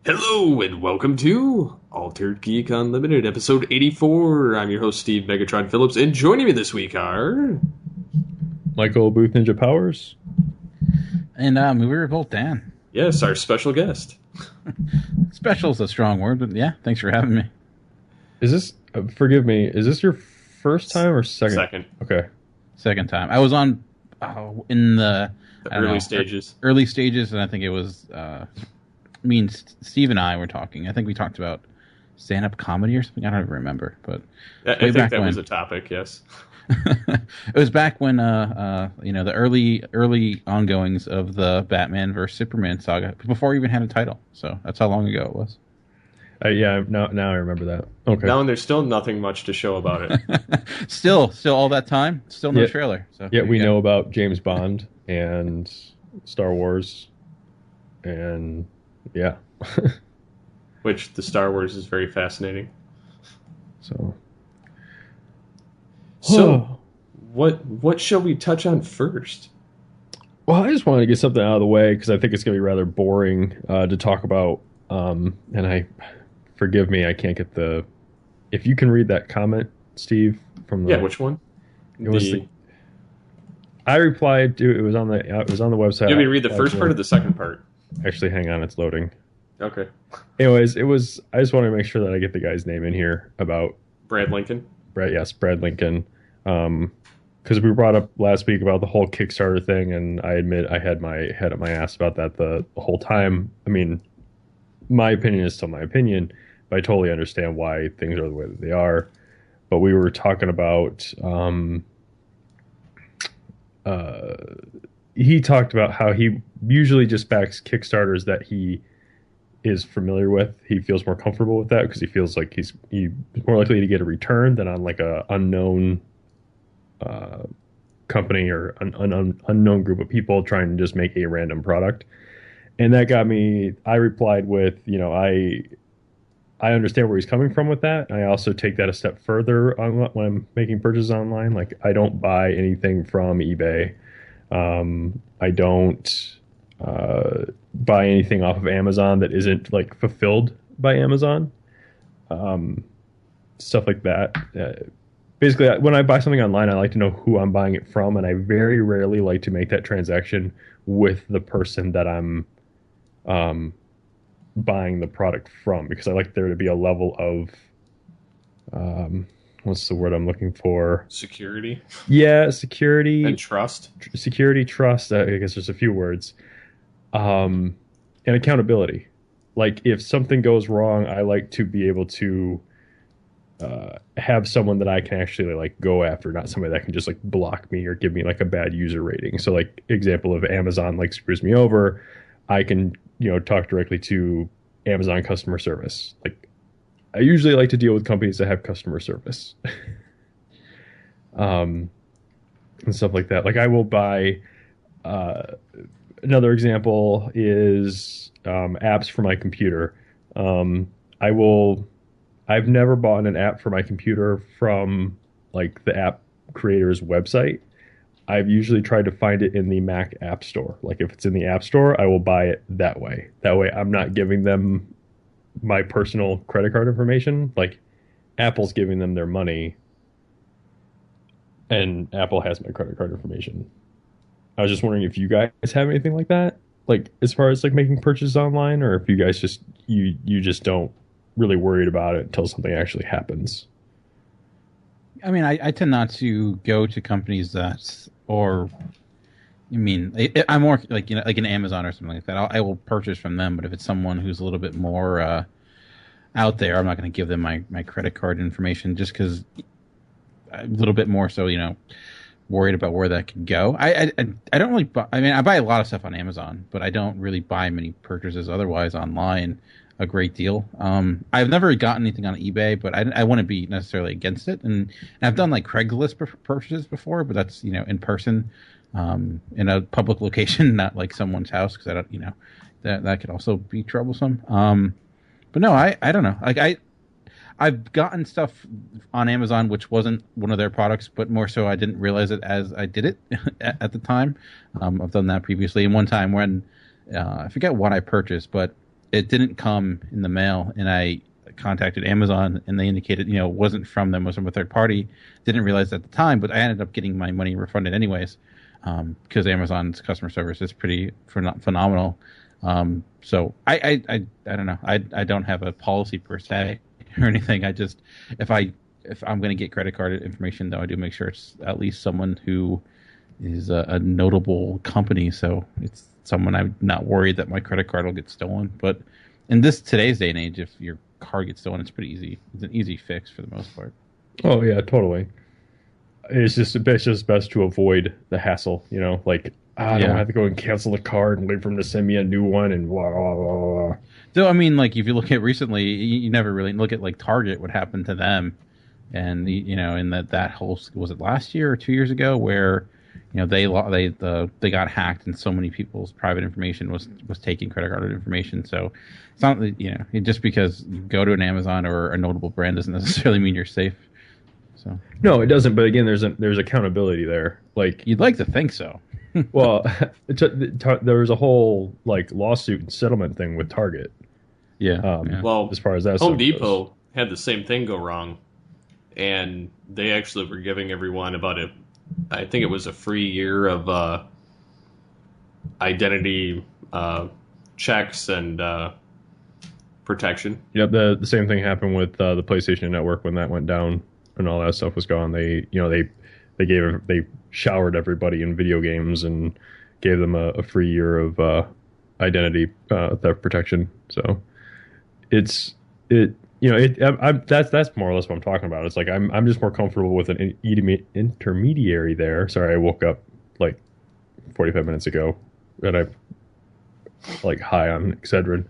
Hello and welcome to Altered Geek Unlimited, episode 84. I'm your host, Steve Megatron Phillips, and joining me this week are... Michael Booth Ninja Powers. And Movie Revolt Dan. Yes, our special guest. Special is a strong word, but yeah, thanks for having me. Is this, forgive me, is this your first time or second? Second. Okay. Second time. I was on in the early stages. Early stages, and I think it was me and Steve and I were talking. I think we talked about stand-up comedy or something. I don't even remember, but I think that was a topic, yes. It was back when the early ongoings of the Batman vs Superman saga, before we even had a title. So that's how long ago it was. Yeah, now I remember that. Okay. Now, and there's still nothing much to show about it. still all that time, still no trailer. So yeah, we know about James Bond and Star Wars, and yeah. Which the Star Wars is very fascinating. So, what shall we touch on first? Well, I just wanted to get something out of the way because I think it's going to be rather boring to talk about. And forgive me, I can't get the. If you can read that comment, Steve, from the which one? It was. I replied to it was on the website. You want me to read the first part or the second part? Actually, hang on, it's loading. Okay. Anyways, it was. I just want to make sure that I get the guy's name in here about Brad Lincoln. Brad Lincoln. Because we brought up last week about the whole Kickstarter thing, and I admit I had my head up my ass about that the whole time. I mean, my opinion is still my opinion, but I totally understand why things are the way that they are. But we were talking about, he talked about how he usually just backs Kickstarters that he is familiar with. He feels more comfortable with that because he feels like he's more likely to get a return than on like a unknown company or an unknown group of people trying to just make a random product. And that got me, I replied with, I understand where he's coming from with that. I also take that a step further when I'm making purchases online. Like, I don't buy anything from eBay. I don't buy anything off of Amazon that isn't like fulfilled by Amazon. Stuff like that. Basically, when I buy something online, I like to know who I'm buying it from, and I very rarely like to make that transaction with the person that I'm buying the product from, because I like there to be a level of what's the word I'm looking for? Security. Yeah, security and trust. Security, trust. I guess there's a few words, and accountability. Like, if something goes wrong, I like to be able to have someone that I can actually like go after, not somebody that can just like block me or give me like a bad user rating. So, like, example of Amazon like screws me over, I can talk directly to Amazon customer service. Like, I usually like to deal with companies that have customer service, and stuff like that. Like, I will buy. Another example is apps for my computer. I've never bought an app for my computer from like the app creator's website. I've usually tried to find it in the Mac App Store. Like, if it's in the App Store, I will buy it that way. That way I'm not giving them my personal credit card information. Like, Apple's giving them their money, and Apple has my credit card information. I was just wondering if you guys have anything like that, like as far as like making purchases online, or if you guys just you just don't really worried about it until something actually happens. I mean, I tend not to go to companies I'm more like like an Amazon or something like that. I will purchase from them, but if it's someone who's a little bit more out there, I'm not going to give them my credit card information, just because a little bit more so, worried about where that could go. I don't really buy, I buy a lot of stuff on Amazon, but I don't really buy many purchases otherwise online a great deal. I've never gotten anything on eBay, but I wouldn't be necessarily against it. And I've done like Craigslist purchases before, but that's, in person, in a public location, not like someone's house, because I don't, that could also be troublesome. But no, I don't know. Like, I've gotten stuff on Amazon which wasn't one of their products, but more so I didn't realize it as I did it at the time. I've done that previously. And one time when I forget what I purchased, but it didn't come in the mail, and I contacted Amazon, and they indicated, it wasn't from them, it was from a third party. Didn't realize at the time, but I ended up getting my money refunded anyways, because Amazon's customer service is pretty phenomenal. So I don't know. I don't have a policy per se or anything. I just, if I'm going to get credit card information, though, I do make sure it's at least someone who is a notable company, so it's someone I'm not worried that my credit card will get stolen. But in today's day and age, if your card gets stolen, it's pretty easy. It's an easy fix for the most part. Oh yeah, totally. It's just best to avoid the hassle, like I don't have to go and cancel the card and wait for them to send me a new one and blah blah blah. Blah. So I mean, like if you look at recently, you never really look at like Target, what happened to them, and in that whole, was it last year or 2 years ago, where they got hacked and so many people's private information was taking credit card information. So it's not just because you go to an Amazon or a notable brand doesn't necessarily mean you're safe. So no, it doesn't. But again, there's accountability there. Like you'd like to think so. Well, there was a whole like lawsuit and settlement thing with Target. Yeah. Well, as far as that, Home Depot had the same thing go wrong, and they actually were giving everyone I think it was a free year of identity checks and protection. Yep, the same thing happened with the PlayStation Network when that went down and all that stuff was gone. They showered everybody in video games and gave them a free year of identity theft protection. So that's more or less what I'm talking about. It's like I'm just more comfortable with an intermediary there. Sorry, I woke up like 45 minutes ago and I'm like high on Excedrin.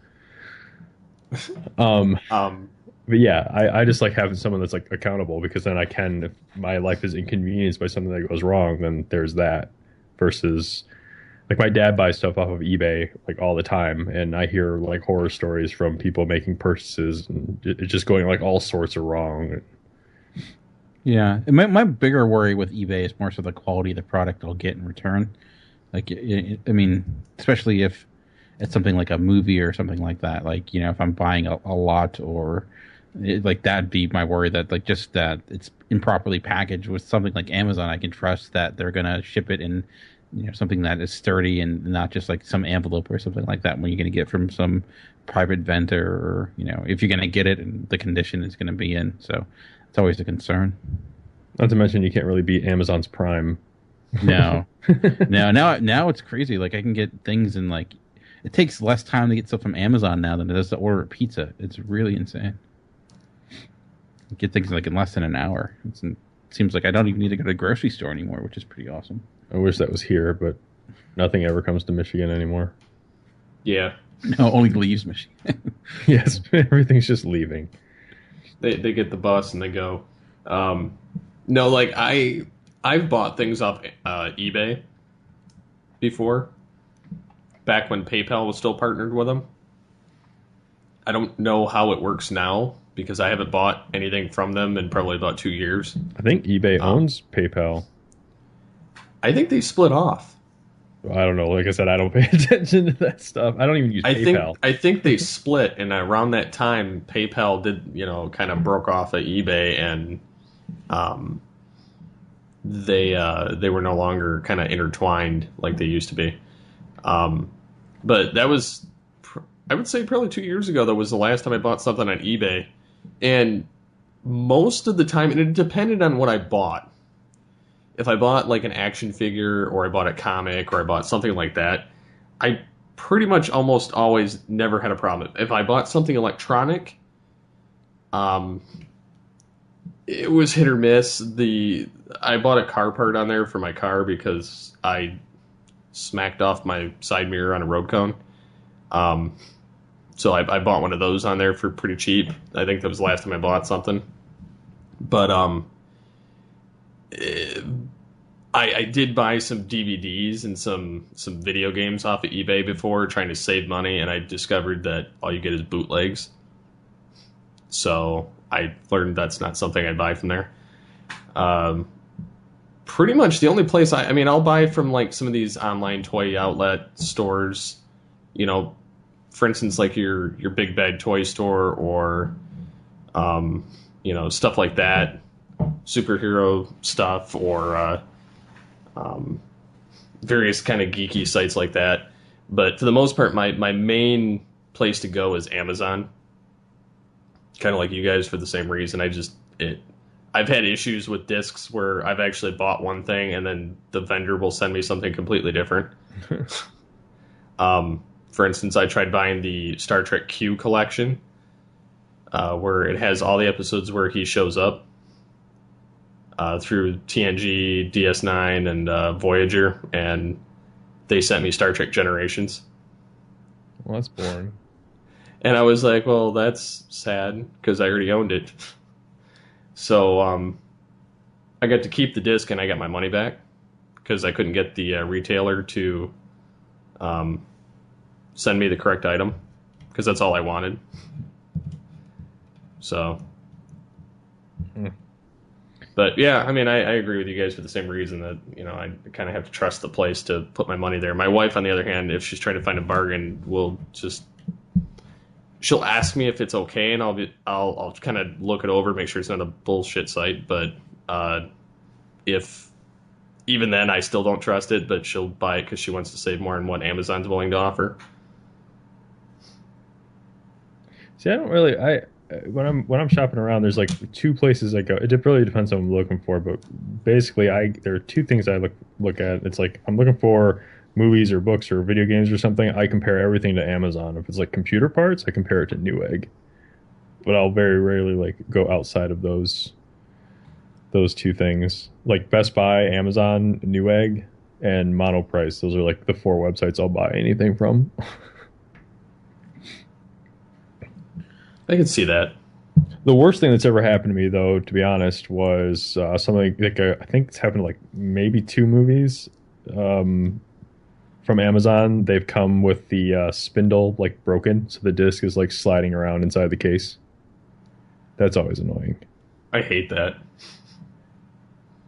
But yeah, I just like having someone that's like accountable, because then I can, if my life is inconvenienced by something that goes wrong, then there's that. Versus like my dad buys stuff off of eBay like all the time, and I hear like horror stories from people making purchases and it's just going like all sorts of wrong. Yeah, and my bigger worry with eBay is more so the quality of the product I'll get in return. Like, I mean, especially if it's something like a movie or something like that. Like, if I'm buying a lot or like that'd be my worry, that like just that it's improperly packaged. With something like Amazon, I can trust that they're gonna ship it in something that is sturdy and not just like some envelope or something like that when you're gonna get from some private vendor, or if you're gonna get it and the condition it's gonna be in. So it's always a concern. Not to mention you can't really beat Amazon's Prime. No. Now it's crazy. Like I can get things in like, it takes less time to get stuff from Amazon now than it does to order a pizza. It's really insane. Get things like in less than an hour. It seems like I don't even need to go to the grocery store anymore, which is pretty awesome. I wish that was here, but nothing ever comes to Michigan anymore. Yeah. No, only leaves Michigan. Yes, everything's just leaving. They get the bus and they go. No, like I've bought things off eBay before, back when PayPal was still partnered with them. I don't know how it works now, because I haven't bought anything from them in probably about 2 years. I think eBay owns PayPal. I think they split off. I don't know. Like I said, I don't pay attention to that stuff. I don't even use PayPal. I think they split, and around that time, PayPal did, kind of broke off of eBay, and they were no longer kind of intertwined like they used to be. But that was, I would say, probably 2 years ago. That was the last time I bought something on eBay. And most of the time, and it depended on what I bought. If I bought like an action figure, or I bought a comic, or I bought something like that, I pretty much almost always never had a problem. If I bought something electronic, it was hit or miss. I bought a car part on there for my car because I smacked off my side mirror on a road cone. So I bought one of those on there for pretty cheap. I think that was the last time I bought something. But I did buy some DVDs and some video games off of eBay before, trying to save money, and I discovered that all you get is bootlegs. So I learned that's not something I'd buy from there. Pretty much the only place I'll buy from like some of these online toy outlet stores, for instance, like your big bad toy store or stuff like that, superhero stuff, or various kind of geeky sites like that. But for the most part, my main place to go is Amazon. Kind of like you guys for the same reason. I've had issues with discs where I've actually bought one thing and then the vendor will send me something completely different. For instance, I tried buying the Star Trek Q collection, where it has all the episodes where he shows up through TNG, DS9, and Voyager, and they sent me Star Trek Generations. Well, that's boring. And I was like, well, that's sad, because I already owned it. So I got to keep the disc, and I got my money back, because I couldn't get the retailer to send me the correct item, because that's all I wanted. So... But yeah, I mean, I agree with you guys for the same reason that, I kind of have to trust the place to put my money there. My wife, on the other hand, if she's trying to find a bargain, she'll ask me if it's okay, and I'll kind of look it over, make sure it's not a bullshit site. But if even then I still don't trust it, but she'll buy it because she wants to save more on what Amazon's willing to offer. See, I don't really. When I'm shopping around, there's like two places I go. It really depends on what I'm looking for, but basically, there are two things I look at. It's like I'm looking for movies or books or video games or something. I compare everything to Amazon. If it's like computer parts, I compare it to Newegg. But I'll very rarely like go outside of those two things. Like Best Buy, Amazon, Newegg, and Monoprice. Those are like the 4 websites I'll buy anything from. I can see that. The worst thing that's ever happened to me, though, to be honest, was something like I think it's happened to like maybe 2 movies from Amazon. They've come with the spindle like broken, so the disc is like sliding around inside the case. That's always annoying. I hate that.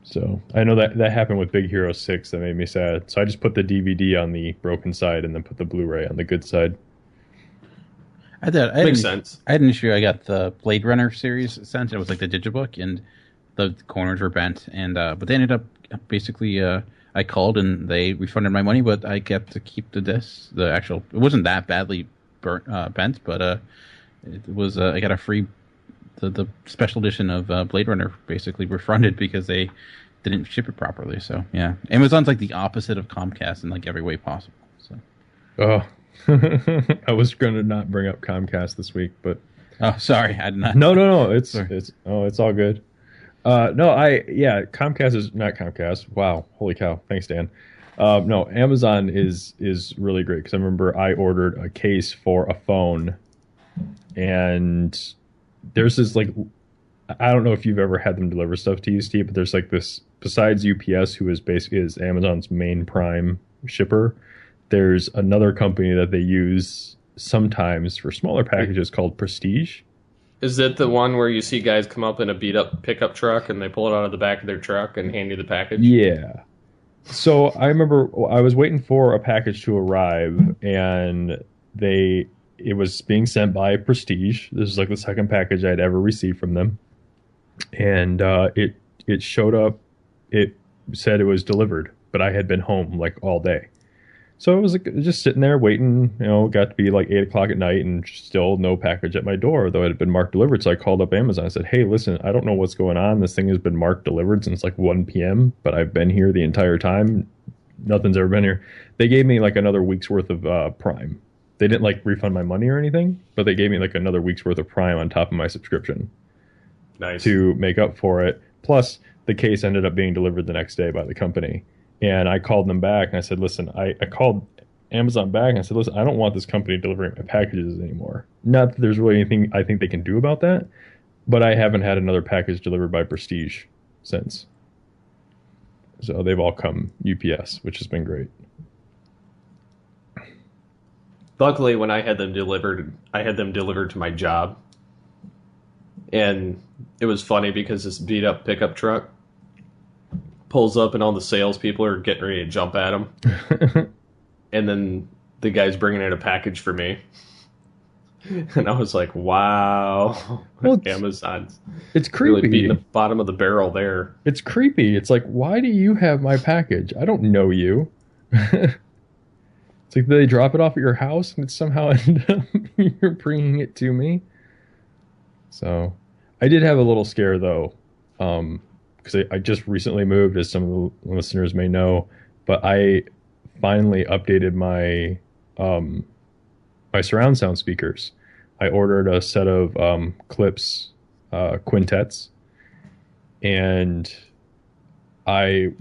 So I know that happened with Big Hero 6. That made me sad. So I just put the DVD on the broken side and then put the Blu-ray on the good side. Makes sense. I had an issue. I got the Blade Runner series sent. It was like the digibook, and the corners were bent. And but they ended up basically. I called and they refunded my money, but I get to keep the disc. It wasn't that badly bent, but it was. I got a free the special edition of Blade Runner basically refunded because they didn't ship it properly. So yeah, Amazon's like the opposite of Comcast in like every way possible. So. Oh. I was going to not bring up Comcast this week, but sorry, I did not. No. It's all good. Comcast is not Comcast. Wow, holy cow! Thanks, Dan. No, Amazon is really great because I remember I ordered a case for a phone, and there's this like I don't know if you've ever had them deliver stuff to you, Steve, but there's like this besides UPS, who is Amazon's main prime shipper. There's another company that they use sometimes for smaller packages called Prestige. Is it the one where you see guys come up in a beat-up pickup truck and they pull it out of the back of their truck and hand you the package? Yeah. So I remember I was waiting for a package to arrive, and it was being sent by Prestige. This is like the second package I'd ever received from them. And it showed up. It said it was delivered, but I had been home like all day. So I was like, just sitting there waiting, got to be like 8 o'clock at night and still no package at my door, though it had been marked delivered. So I called up Amazon. I said, hey, listen, I don't know what's going on. This thing has been marked delivered since like 1 p.m., but I've been here the entire time. Nothing's ever been here. They gave me like another week's worth of Prime. They didn't like refund my money or anything, but they gave me like another week's worth of Prime on top of my subscription. Nice. To make up for it. Plus, the case ended up being delivered the next day by the company. And I called them back and I said, listen, I called Amazon back and I said, listen, I don't want this company delivering my packages anymore. Not that there's really anything I think they can do about that, but I haven't had another package delivered by Prestige since. So they've all come UPS, which has been great. Luckily, when I had them delivered to my job. And it was funny because this beat up pickup truck pulls up and all the salespeople are getting ready to jump at him. And then the guy's bringing in a package for me. And I was like, wow. Well, Amazon's it's really creepy. beating the bottom of the barrel there. It's creepy. It's like, why do you have my package? I don't know you. It's like they drop it off at your house and it somehow ended up you're bringing it to me. So I did have a little scare though, because I just recently moved, as some of the listeners may know, but I finally updated my my surround sound speakers. I ordered a set of Clips quintets, and I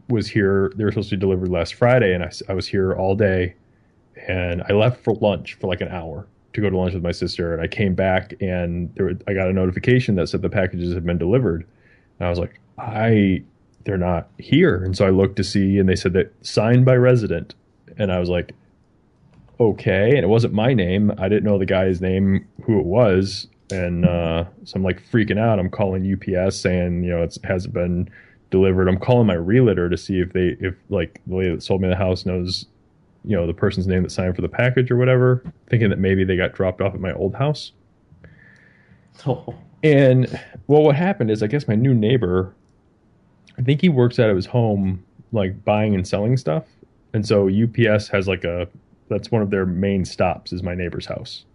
was here. They were supposed to be delivered last Friday, and I was here all day, and I left for lunch for like an hour to go to lunch with my sister, and I came back, and I got a notification that said the packages had been delivered, and I was like, they're not here, and so I looked to see, and they said that signed by resident, and I was like, okay, and it wasn't my name. I didn't know the guy's name, who it was, and so I'm like freaking out. I'm calling UPS saying, it hasn't been delivered. I'm calling my realtor to see if like the lady that sold me the house knows, the person's name that signed for the package or whatever, thinking that maybe they got dropped off at my old house. Oh. And well, what happened is, I guess my new neighbor, I think he works out of his home, like buying and selling stuff. And so UPS has that's one of their main stops, is my neighbor's house.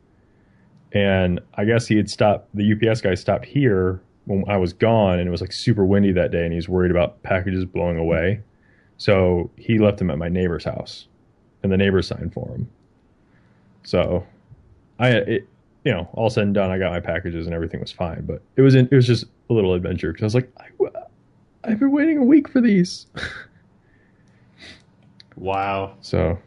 And I guess the UPS guy stopped here when I was gone, and it was like super windy that day, and he was worried about packages blowing away. So he left them at my neighbor's house, and the neighbor signed for him. So all said and done, I got my packages and everything was fine. But it was just a little adventure, because I was like, I've been waiting a week for these. Wow. So,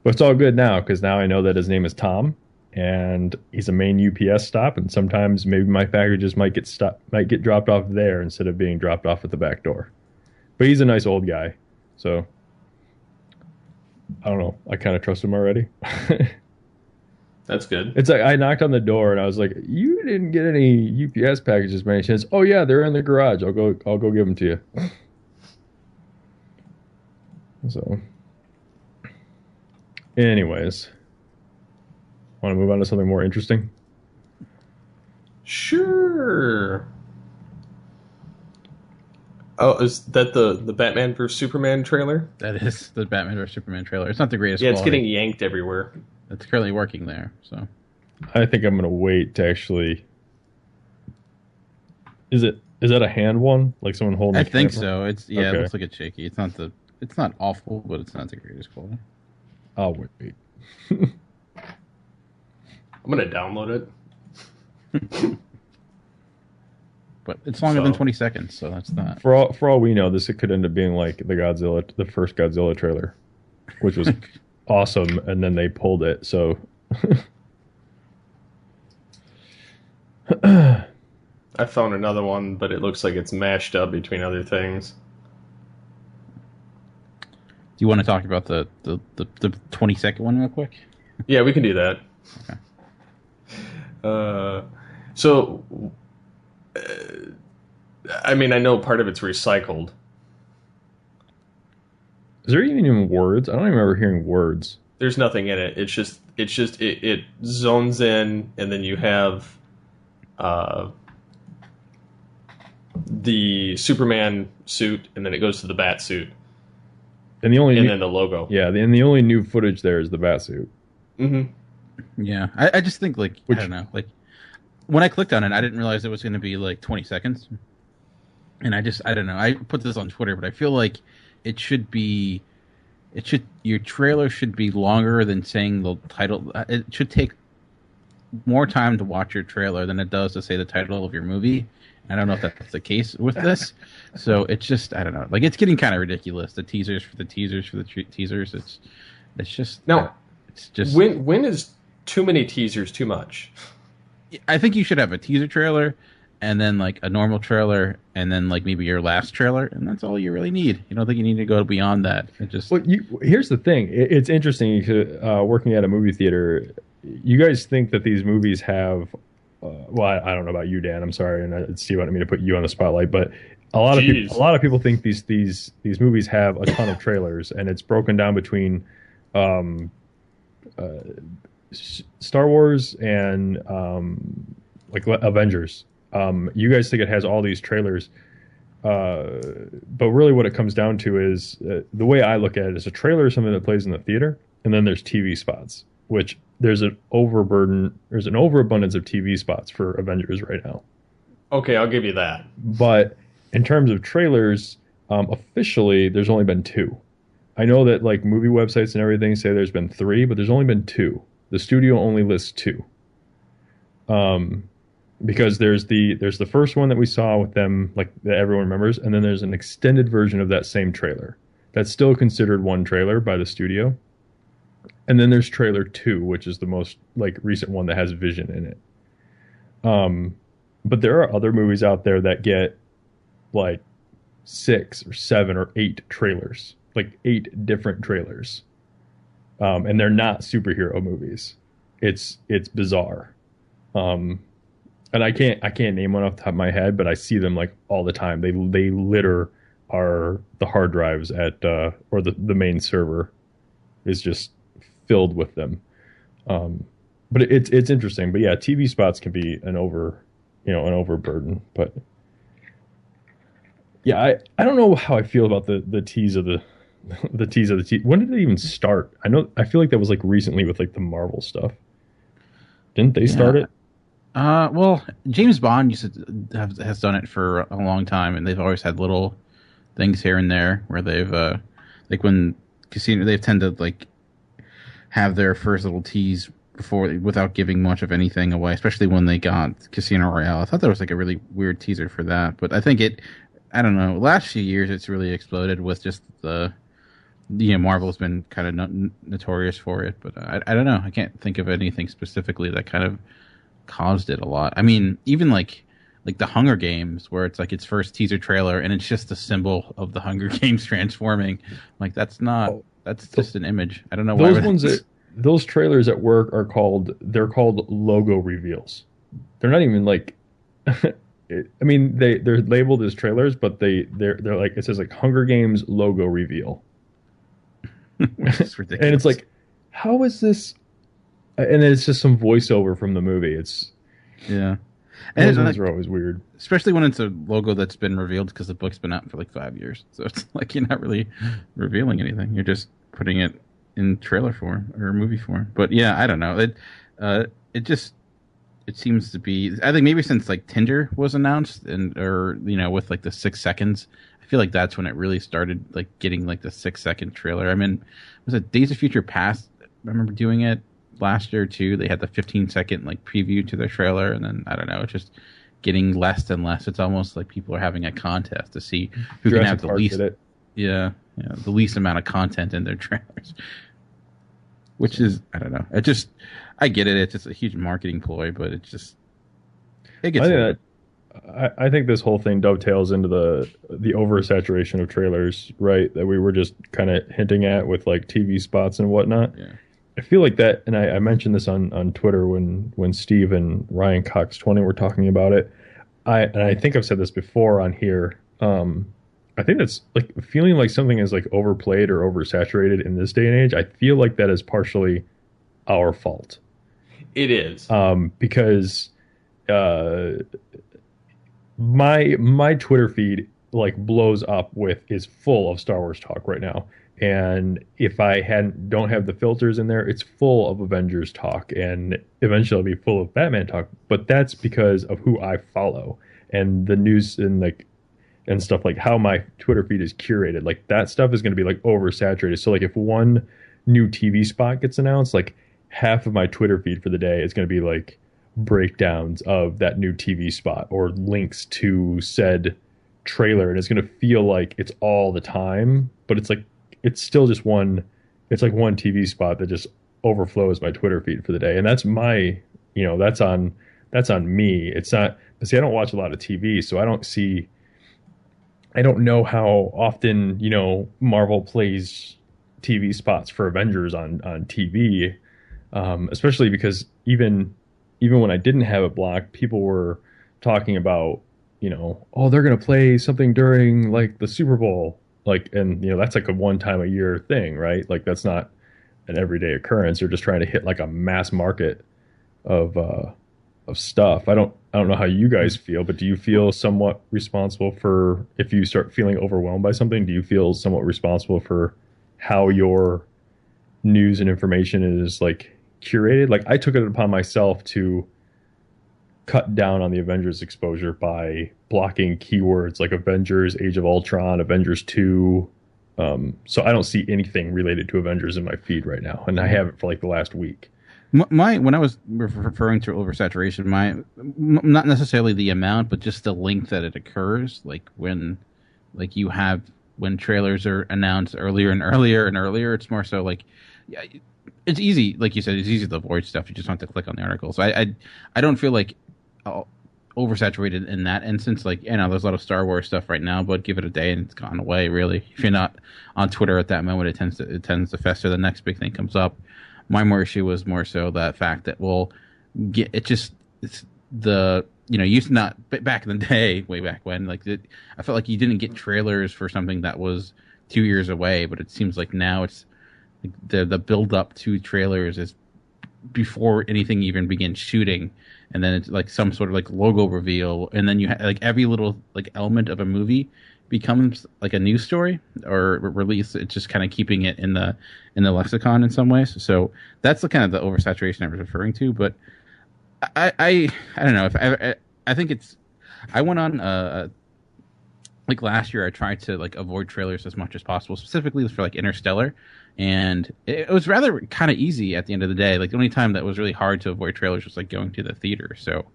but it's all good now, because now I know that his name is Tom, and he's a main UPS stop, and sometimes maybe my packages might get dropped off there instead of being dropped off at the back door. But he's a nice old guy, so I don't know. I kind of trust him already. That's good. It's like I knocked on the door and I was like, "You didn't get any UPS packages by any chance?" "Oh yeah, they're in the garage. I'll go give them to you." So, anyways, want to move on to something more interesting? Sure. Oh, is that the Batman vs Superman trailer? That is the Batman vs Superman trailer. It's not the greatest. Yeah, it's quality. getting yanked everywhere. It's currently working there, so I think I'm gonna wait to actually. Is that a hand one? Like someone holding? I the think camera? so. It's Okay. It looks like it's shaky. It's not awful, but it's not the greatest quality. I'll wait. I'm gonna download it. But it's longer than 20 seconds, so that's not. For all we know, this could end up being like the first Godzilla trailer, which was awesome, and then they pulled it. So I found another one, but it looks like it's mashed up between other things. Do you want to talk about the 20-second one real quick? Yeah, we can do that. Okay. I mean, I know part of it's recycled. is there even words? I don't even remember hearing words. There's nothing in it. It's just it zones in, and then you have the Superman suit, and then it goes to the Bat suit, And then the logo. Yeah, and the only new footage there is the Batsuit. Mm-hmm. Yeah, I just think I don't know, when I clicked on it, I didn't realize it was going to be 20 seconds, and I don't know. I put this on Twitter, but I feel like your trailer should be longer than saying the title. It should take more time to watch your trailer than it does to say the title of your movie. I don't know if that's the case with this. So it's just, I don't know. It's getting kind of ridiculous. The teasers for the teasers for the teasers. It's just No. It's just when is too many teasers too much? I think you should have a teaser trailer, and then a normal trailer, and then maybe your last trailer, and that's all you really need. You don't think you need to go beyond that. It just Here's the thing. It's interesting. Working at a movie theater, you guys think that these movies have. Well, I don't know about you, Dan. I'm sorry, and Steve wanted me to put you on the spotlight, but a lot of people think these movies have a ton of trailers, and it's broken down between Star Wars and like Avengers. You guys think it has all these trailers, but really what it comes down to is the way I look at it is a trailer is something that plays in the theater, and then there's TV spots, which there's an overabundance of TV spots for Avengers right now. Okay, I'll give you that. But in terms of trailers, officially there's only been 2. I know that like movie websites and everything say there's been 3, but there's only been 2. The studio only lists 2. Because there's the first one that we saw with them, like that everyone remembers, and then there's an extended version of that same trailer. That's still considered one trailer by the studio. And then there's trailer 2, which is the most like recent one that has Vision in it. But there are other movies out there that get like 6 or 7 or 8 trailers, like 8 different trailers. And they're not superhero movies. It's bizarre. And I can't name one off the top of my head, but I see them like all the time. They litter the hard drives at or the main server is just filled with them. But it's interesting. But yeah, TV spots can be an overburden. But yeah, I don't know how I feel about the tease of the tease of the tease. When did it even start? I feel like that was like recently with like the Marvel stuff. Didn't they start it? Well, James Bond has done it for a long time, and they've always had little things here and there where they've like when Casino, they tend to like have their first little tease before without giving much of anything away, especially when they got Casino Royale. I thought that was like a really weird teaser for that, but I think I don't know, last few years it's really exploded with just Marvel's been kind of notorious for it, but I don't know. I can't think of anything specifically that kind of caused it a lot. I mean, even like the Hunger Games, where it's like its first teaser trailer and it's just a symbol of the Hunger Games transforming. Like that's just an image. I don't know why. Those trailers at work they're called logo reveals. They're not even like. I mean, they're labeled as trailers, but they're like, it says like Hunger Games logo reveal. It's ridiculous. And it's like, how is this? And then it's just some voiceover from the movie. And those ones are always weird, especially when it's a logo that's been revealed because the book's been out for like 5 years. So it's like you're not really revealing anything. You're just putting it in trailer form or movie form. But yeah, I don't know. It seems to be. I think maybe since like Tinder was announced or with like the 6 seconds. I feel like that's when it really started like getting like the 6-second trailer. I mean, was it Days of Future Past? I remember doing it last year too. They had the 15-second like preview to their trailer, and then I don't know, it's just getting less and less. It's almost like people are having a contest to see who can have the least. The least amount of content in their trailers. Which is, I don't know. I get it. It's just a huge marketing ploy, but it gets. I think this whole thing dovetails into the oversaturation of trailers, right? That we were just kind of hinting at with like TV spots and whatnot. Yeah. I feel like that, and I mentioned this on Twitter when Steve and Ryan Cox 20 were talking about it. I think I've said this before on here. I think that's like feeling like something is like overplayed or oversaturated in this day and age. I feel like that is partially our fault. It is. Because my Twitter feed like blows up is full of Star Wars talk right now. And if I don't have the filters in there, it's full of Avengers talk, and eventually it'll be full of Batman talk. But that's because of who I follow and the news and stuff, like how my Twitter feed is curated. Like that stuff is going to be like oversaturated. So like if one new TV spot gets announced, like half of my Twitter feed for the day is going to be like breakdowns of that new TV spot or links to said trailer, and it's going to feel like it's all the time, but it's like it's still just one TV spot that just overflows my Twitter feed for the day. And that's that's on me. It's not, see, I don't watch a lot of TV, so I don't know how often, Marvel plays TV spots for Avengers on TV. Especially because even when I didn't have it blocked, people were talking about, oh, they're going to play something during like the Super Bowl. Like, and that's like a one time a year thing, right? Like that's not an everyday occurrence. They're just trying to hit like a mass market of stuff. I don't know how you guys feel, but do you feel somewhat responsible for, if you start feeling overwhelmed by something, do you feel somewhat responsible for how your news and information is like curated? Like I took it upon myself to cut down on the Avengers exposure by blocking keywords like Avengers, Age of Ultron, Avengers 2. So I don't see anything related to Avengers in my feed right now, and I haven't for like the last week. My when I was referring to oversaturation, not necessarily the amount, but just the length that it occurs. Like when trailers are announced earlier and earlier and earlier, it's more so like, yeah, it's easy. Like you said, it's easy to avoid stuff. You just want to click on the article. So I don't feel like oversaturated in that instance. Like, there's a lot of Star Wars stuff right now, but give it a day and it's gone away. Really, if you're not on Twitter at that moment, it tends to fester. The next big thing comes up. My more issue was more so that fact that it's the, used to not, back in the day, way back when, I felt like you didn't get trailers for something that was 2 years away, but it seems like now it's the build up to trailers is before anything even begins shooting, and then it's like some sort of like logo reveal, and then you have like every little like element of a movie becomes like a news story or release. It's just kind of keeping it in the lexicon in some ways. So that's the kind of the oversaturation I was referring to. But I don't know if I think it's, I went on like last year I tried to like avoid trailers as much as possible, specifically for like Interstellar, and it was rather kind of easy at the end of the day. Like the only time that was really hard to avoid trailers was like going to the theater. So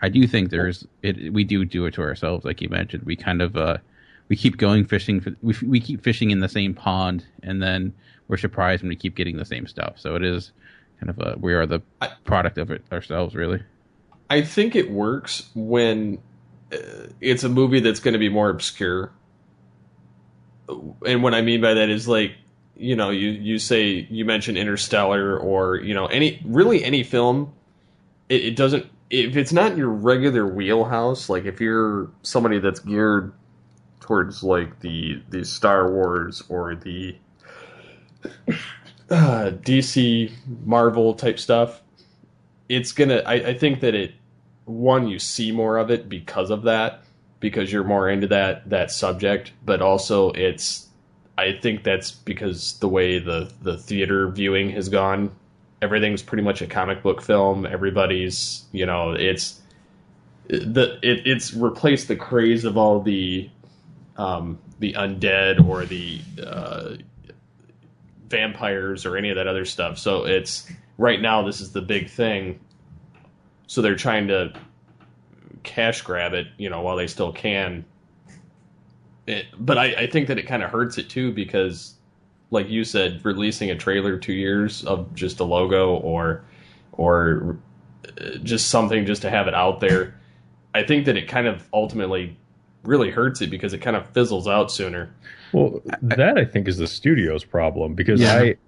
I do think we do it to ourselves, like you mentioned. We kind of we keep going fishing we keep fishing in the same pond, and then we're surprised when we keep getting the same stuff. So it is kind of we are the product of it ourselves, really. I think it works when it's a movie that's going to be more obscure. And what I mean by that is like, you mentioned Interstellar, or any film. It doesn't, if it's not your regular wheelhouse, like if you're somebody that's geared towards like the Star Wars or the DC Marvel type stuff, it's gonna, I think that you see more of it because of that, because you're more into that subject, but also I think that's because the way the theater viewing has gone. Everything's pretty much a comic book film. Everybody's, it's replaced the craze of all the undead or the vampires or any of that other stuff. So it's right now this is the big thing. So they're trying to cash grab it, while they still can. But I think that it kind of hurts it too, because like you said, releasing a trailer 2 years of just a logo or just something just to have it out there, I think that it kind of ultimately really hurts it because it kind of fizzles out sooner. Well, that I think is the studio's problem, because it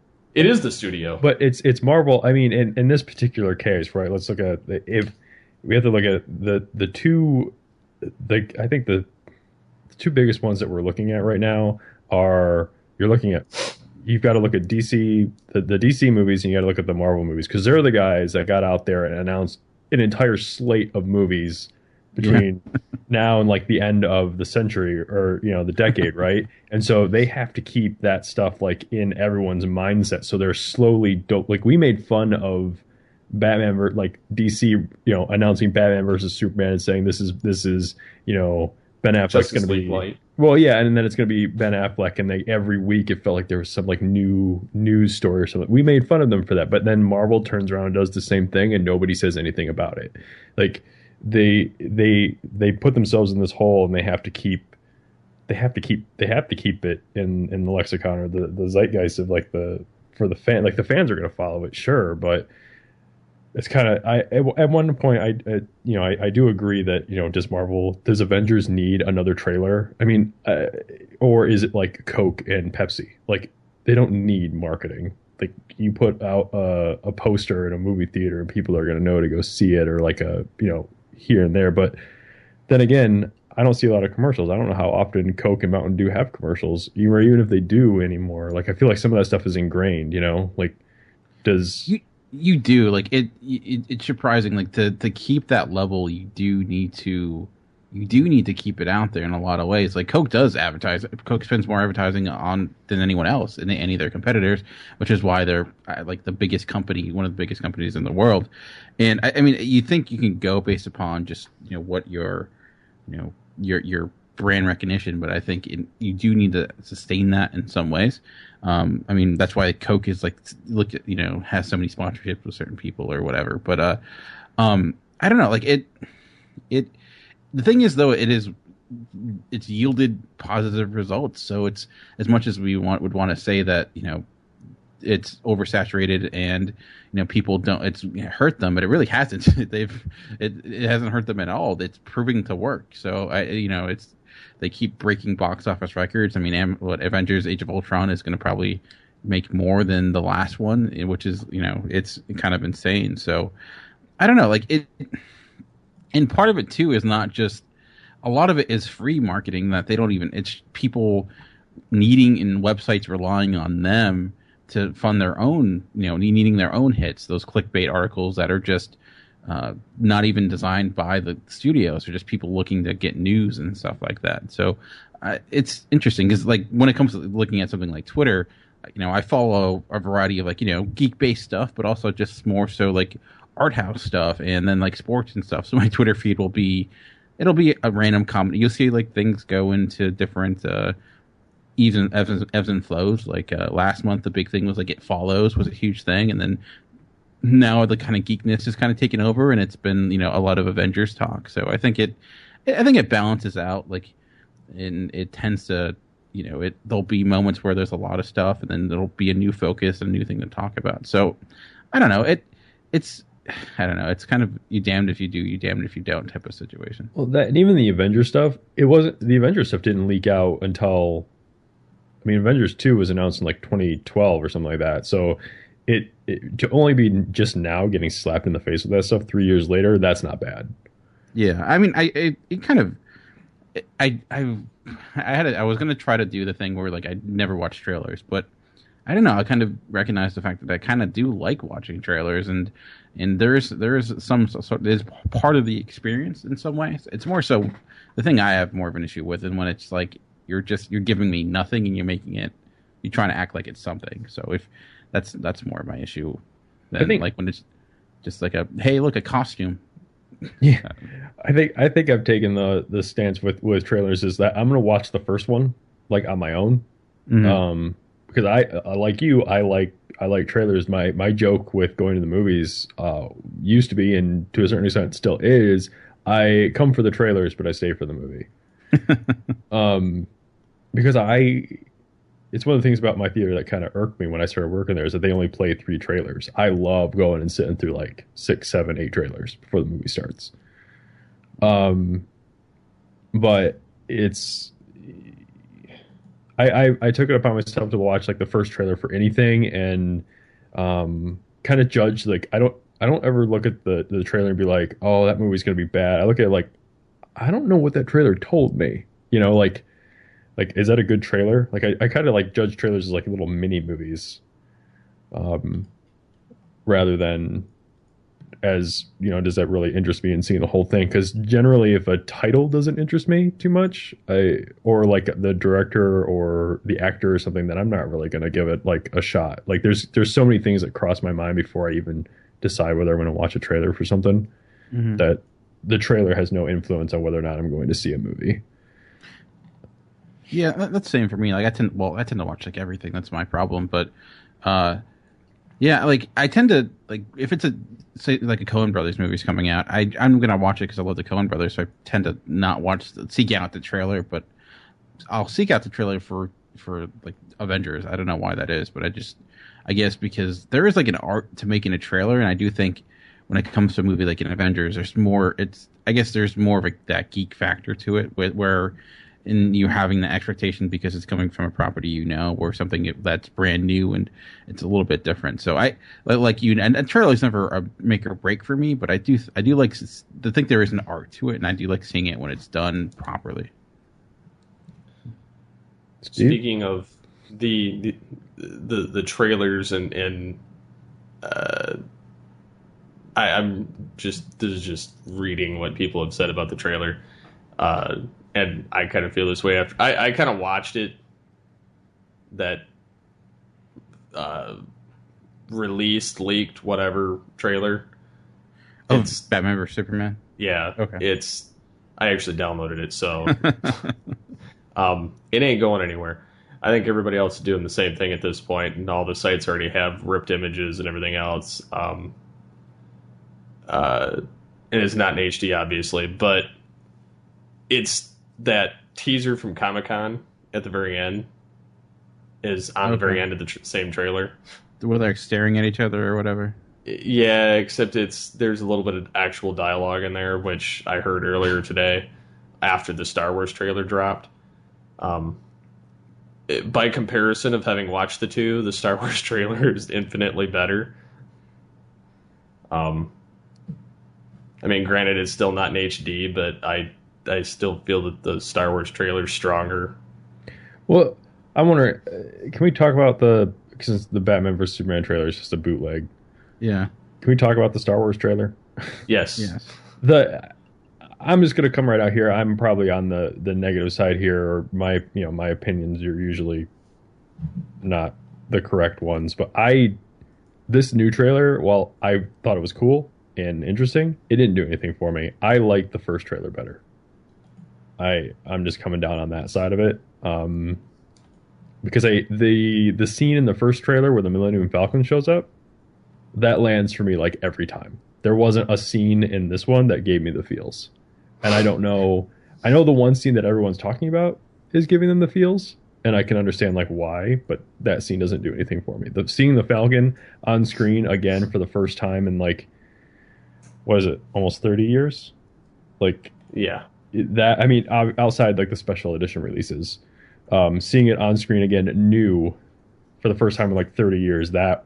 is the studio, but it's Marvel. I mean, in this particular case, right? Let's look at if we have to look at the two biggest ones that we're looking at right now are, you've got to look at DC, the DC movies, and you got to look at the Marvel movies, because they're the guys that got out there and announced an entire slate of movies between now and like the end of the century, or the decade, right? And so they have to keep that stuff like in everyone's mindset. So they're slowly like we made fun of Batman, like DC, announcing Batman versus Superman and saying this is Ben Affleck's going to be Light. Well, yeah, and then it's going to be Ben Affleck, and every week it felt like there was some like new news story or something. We made fun of them for that, but then Marvel turns around and does the same thing, and nobody says anything about it. Like they put themselves in this hole, and they have to keep it in the lexicon or the zeitgeist of like for the fan. Like the fans are going to follow it, sure, but it's kind of, at one point I do agree that does Avengers need another trailer? I mean, or is it like Coke and Pepsi? Like they don't need marketing. Like you put out a poster in a movie theater and people are going to know to go see it, or like here and there. But then again, I don't see a lot of commercials. I don't know how often Coke and Mountain Dew have commercials, even if they do anymore. Like, I feel like some of that stuff is ingrained, like does. You do like it's surprising, like to keep that level you do need to keep it out there in a lot of ways. Like Coke does advertise. Coke spends more advertising on than anyone else in any of their competitors, which is why they're like the biggest company, one of the biggest companies in the world. And I mean, you think you can go based upon just what your brand recognition, but I think you do need to sustain that in some ways. I mean, that's why Coke is like has so many sponsorships with certain people or whatever. But I don't know, like it. The thing is, though, it's yielded positive results. So it's, as much as we would want to say that it's oversaturated and people don't, it's hurt them, but it really hasn't. it hasn't hurt them at all. It's proving to work. So they keep breaking box office records. I mean, Avengers: Age of Ultron is going to probably make more than the last one, which is it's kind of insane. So I don't know, like it. And part of it, too, is not just – a lot of it is free marketing that they don't even – it's people needing and websites relying on them to fund their own – needing their own hits, those clickbait articles that are just not even designed by the studios. They're just people looking to get news and stuff like that. So it's interesting because, like, when it comes to looking at something like Twitter, I follow a variety of, like, geek-based stuff, but also just more so, like – art house stuff and then like sports and stuff. So my Twitter feed it'll be a random comment. You'll see like things go into different ebbs and flows. Like last month the big thing was like It Follows was a huge thing, and then now the kind of geekness is kind of taken over, and it's been a lot of Avengers talk. So I think it balances out, like, and it tends to there'll be moments where there's a lot of stuff, and then there'll be a new focus, a new thing to talk about. So I don't know, I don't know. It's kind of you damned if you do, you damned if you don't type of situation. Well, that, and even the Avengers stuff, the Avengers stuff didn't leak out until, I mean, Avengers 2 was announced in like 2012 or something like that. So it to only be just now getting slapped in the face with that stuff 3 years later, that's not bad. Yeah, I mean, I was gonna try to do the thing where like I never watch trailers, but I don't know. I kind of recognize the fact that I kind of do like watching trailers, and there's some sort, there's part of the experience in some ways. It's more so the thing I have more of an issue with, and when it's like you're giving me nothing and you're trying to act like it's something. So if that's more of my issue than like when it's just like hey, look, a costume. Yeah, I think I've taken the stance with trailers is that I'm gonna watch the first one like on my own. Mm-hmm. Because I like you, I like trailers. My joke with going to the movies used to be, and to a certain extent still is, I come for the trailers, but I stay for the movie. Because it's one of the things about my theater that kind of irked me when I started working there is that they only play 3 trailers. I love going and sitting through like 6, 7, 8 trailers before the movie starts. But it's. I took it upon myself to watch like the first trailer for anything and kind of judge, like I don't ever look at the trailer and be like, oh, that movie's gonna be bad. I look at it like, I don't know what that trailer told me. Like is that a good trailer? Like I kind of like judge trailers as like little mini movies, rather than as does that really interest me in seeing the whole thing? Because generally, if a title doesn't interest me too much, or like the director or the actor or something, then I'm not really going to give it like a shot. Like there's so many things that cross my mind before I even decide whether I'm going to watch a trailer for something, mm-hmm. that the trailer has no influence on whether or not I'm going to see a movie. Yeah, that's the same for me. Like I tend to watch like everything. That's my problem, but. Yeah, like I tend to like if it's say like a Coen Brothers movie's coming out, I'm gonna watch it because I love the Coen Brothers. So I tend to not seek out the trailer, but I'll seek out the trailer for like Avengers. I don't know why that is, but I guess because there is like an art to making a trailer, and I do think when it comes to a movie like an Avengers, there's more. I guess there's more of that geek factor to it, where and you having the expectation because it's coming from a property or something that's brand new and it's a little bit different. So I like you, and trailers never a make or break for me, but I do like to think there is an art to it, and I do like seeing it when it's done properly. Speaking of the trailers and this is just reading what people have said about the trailer, and I kind of feel this way after I kind of watched it, that released, leaked, whatever trailer. Oh, it's Batman vs Superman. Yeah, okay. I actually downloaded it, so it ain't going anywhere. I think everybody else is doing the same thing at this point, and all the sites already have ripped images and everything else. And it's not in HD, obviously, but it's that teaser from Comic-Con at the very end is on the very end of the same trailer. Where they're staring at each other or whatever. Yeah, except there's a little bit of actual dialogue in there, which I heard earlier today after the Star Wars trailer dropped. By comparison of having watched the two, the Star Wars trailer is infinitely better. I mean, granted, it's still not in HD, but I still feel that the Star Wars trailer is stronger. Well, I wonder, can we talk about because the Batman vs Superman trailer is just a bootleg. Yeah. Can we talk about the Star Wars trailer? Yes. Yes. I'm just going to come right out here. I'm probably on the negative side here, or my opinions are usually not the correct ones. But this new trailer, while I thought it was cool and interesting, it didn't do anything for me. I liked the first trailer better. I'm just coming down on that side of it. Because the scene in the first trailer where the Millennium Falcon shows up, that lands for me like every time. There wasn't a scene in this one that gave me the feels. And I don't know. I know the one scene that everyone's talking about is giving them the feels, and I can understand like why, but that scene doesn't do anything for me. Seeing the Falcon on screen again for the first time in like, what is it, almost 30 years? Like, yeah. That, I mean, outside like the special edition releases, seeing it on screen again new for the first time in like 30 years, that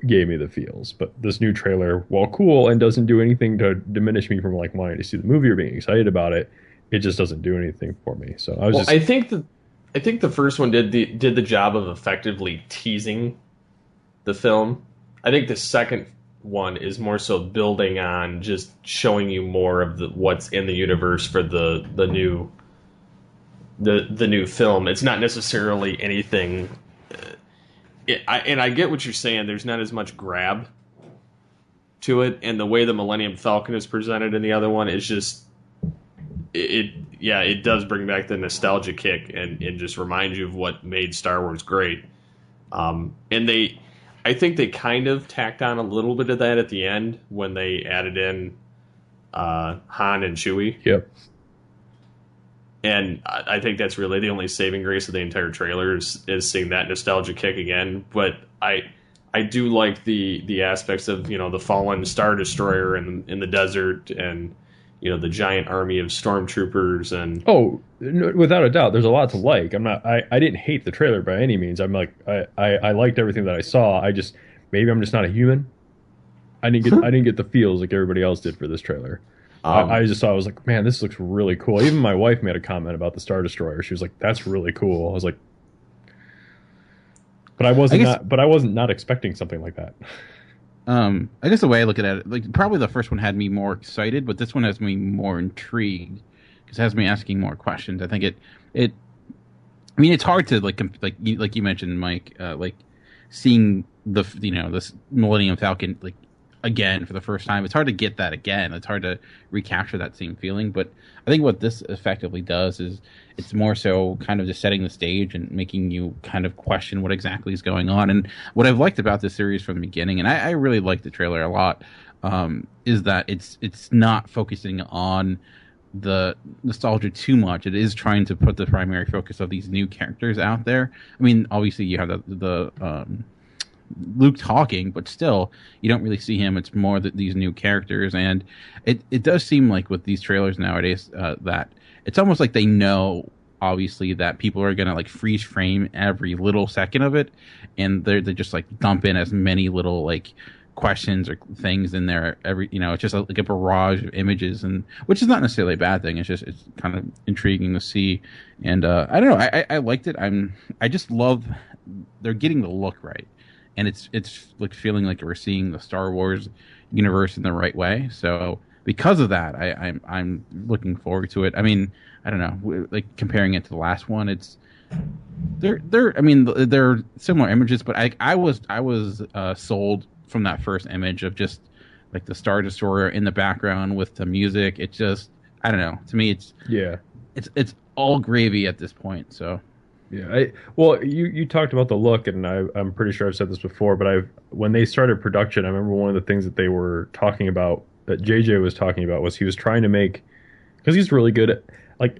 gave me the feels. But this new trailer, while cool and doesn't do anything to diminish me from like wanting to see the movie or being excited about it, it just doesn't do anything for me. So I think the first one did the job of effectively teasing the film. I think the second one is more so building on just showing you more of what's in the universe for the new film. It's not necessarily anything. And I get what you're saying. There's not as much grab to it, and the way the Millennium Falcon is presented in the other one is just it does bring back the nostalgia kick and just remind you of what made Star Wars great. And I think they kind of tacked on a little bit of that at the end when they added in Han and Chewie. Yep. And I think that's really the only saving grace of the entire trailer is seeing that nostalgia kick again. But I do like the aspects of the fallen Star Destroyer in the desert, and the giant army of stormtroopers. And without a doubt, there's a lot to like. I didn't hate the trailer by any means. I'm like I liked everything that I saw. Maybe I'm just not a human. I didn't get the feels like everybody else did for this trailer. I just saw. I was like, man, this looks really cool. Even my wife made a comment about the Star Destroyer. She was like, "That's really cool." I was like, but I wasn't not expecting something like that. I guess the way I look at it, like probably the first one had me more excited, but this one has me more intrigued because it has me asking more questions. I think it. I mean, it's hard to like you mentioned, Mike, like seeing this Millennium Falcon like again for the first time. It's hard to get that again. It's hard to recapture that same feeling. But I think what this effectively does is it's more so kind of just setting the stage and making you kind of question what exactly is going on. And what I've liked about this series from the beginning, and I really liked the trailer a lot, is that it's not focusing on the nostalgia too much. It is trying to put the primary focus of these new characters out there. I mean, obviously you have the Luke talking, but still you don't really see him. It's more these new characters, and it does seem like with these trailers nowadays that it's almost like they know obviously that people are gonna like freeze frame every little second of it, and they just like dump in as many little like questions or things in there every it's just like a barrage of images, and which is not necessarily a bad thing. It's kind of intriguing to see, and I don't know, I liked it. I just love they're getting the look right, and it's like feeling like we're seeing the Star Wars universe in the right way. So because of that, I'm looking forward to it. I mean, I don't know, like comparing it to the last one, they're similar images, but I was sold from that first image of just like the Star Destroyer in the background with the music. It just, I don't know. To me, it's all gravy at this point. So yeah, well, you talked about the look, and I'm pretty sure I've said this before, but when they started production, I remember one of the things that they were talking about, that JJ was talking about, was he was trying to make, because he's really good at, like,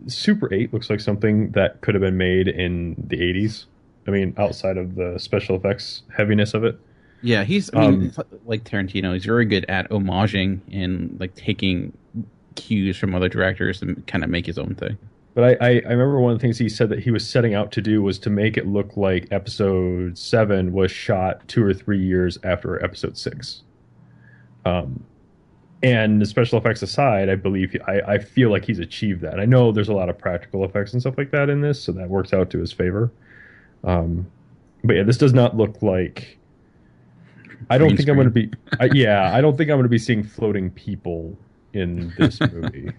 Super 8 looks like something that could have been made in the 80s. I mean, outside of the special effects heaviness of it. Yeah, he's, I mean, like Tarantino, he's very good at homaging and like taking cues from other directors and kind of make his own thing. But I remember one of the things he said that he was setting out to do was to make it look like Episode 7 was shot 2 or 3 years after Episode 6. And the special effects aside, I feel like he's achieved that. I know there's a lot of practical effects and stuff like that in this, so that works out to his favor. But yeah, this does not look like. I don't think I'm going to be. I don't think I'm going to be seeing floating people in this movie.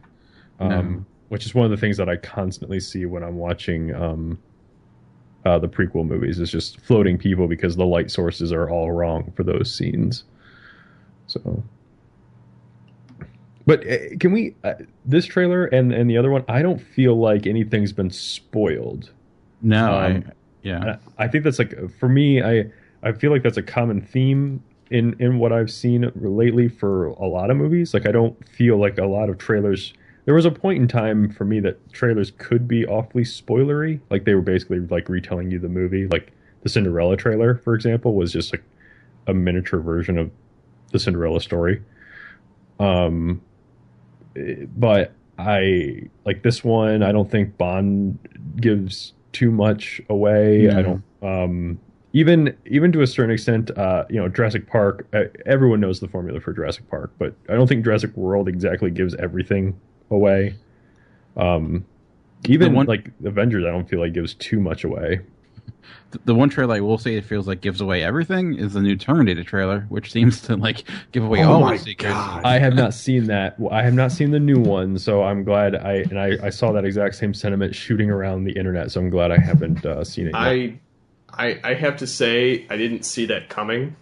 No. Which is one of the things that I constantly see when I'm watching the prequel movies, is just floating people because the light sources are all wrong for those scenes. So, but can we this trailer and the other one? I don't feel like anything's been spoiled. No, I think that's, like, for me, I feel like that's a common theme in what I've seen lately for a lot of movies. Like, I don't feel like a lot of trailers. There was a point in time for me that trailers could be awfully spoilery. Like, they were basically like retelling you the movie. Like the Cinderella trailer, for example, was just like a miniature version of the Cinderella story. But I like this one. I don't think Bond gives too much away. No. I don't. Even to a certain extent, Jurassic Park. Everyone knows the formula for Jurassic Park, but I don't think Jurassic World exactly gives everything away. Even like Avengers, I don't feel like gives too much away. The one trailer I will say it feels like gives away everything is the new Terminator trailer, which seems to like give away all the secrets. I have not seen that. I have not seen the new one, so I'm glad. I saw that exact same sentiment shooting around the internet, so I'm glad I haven't seen it yet. I have to say I didn't see that coming,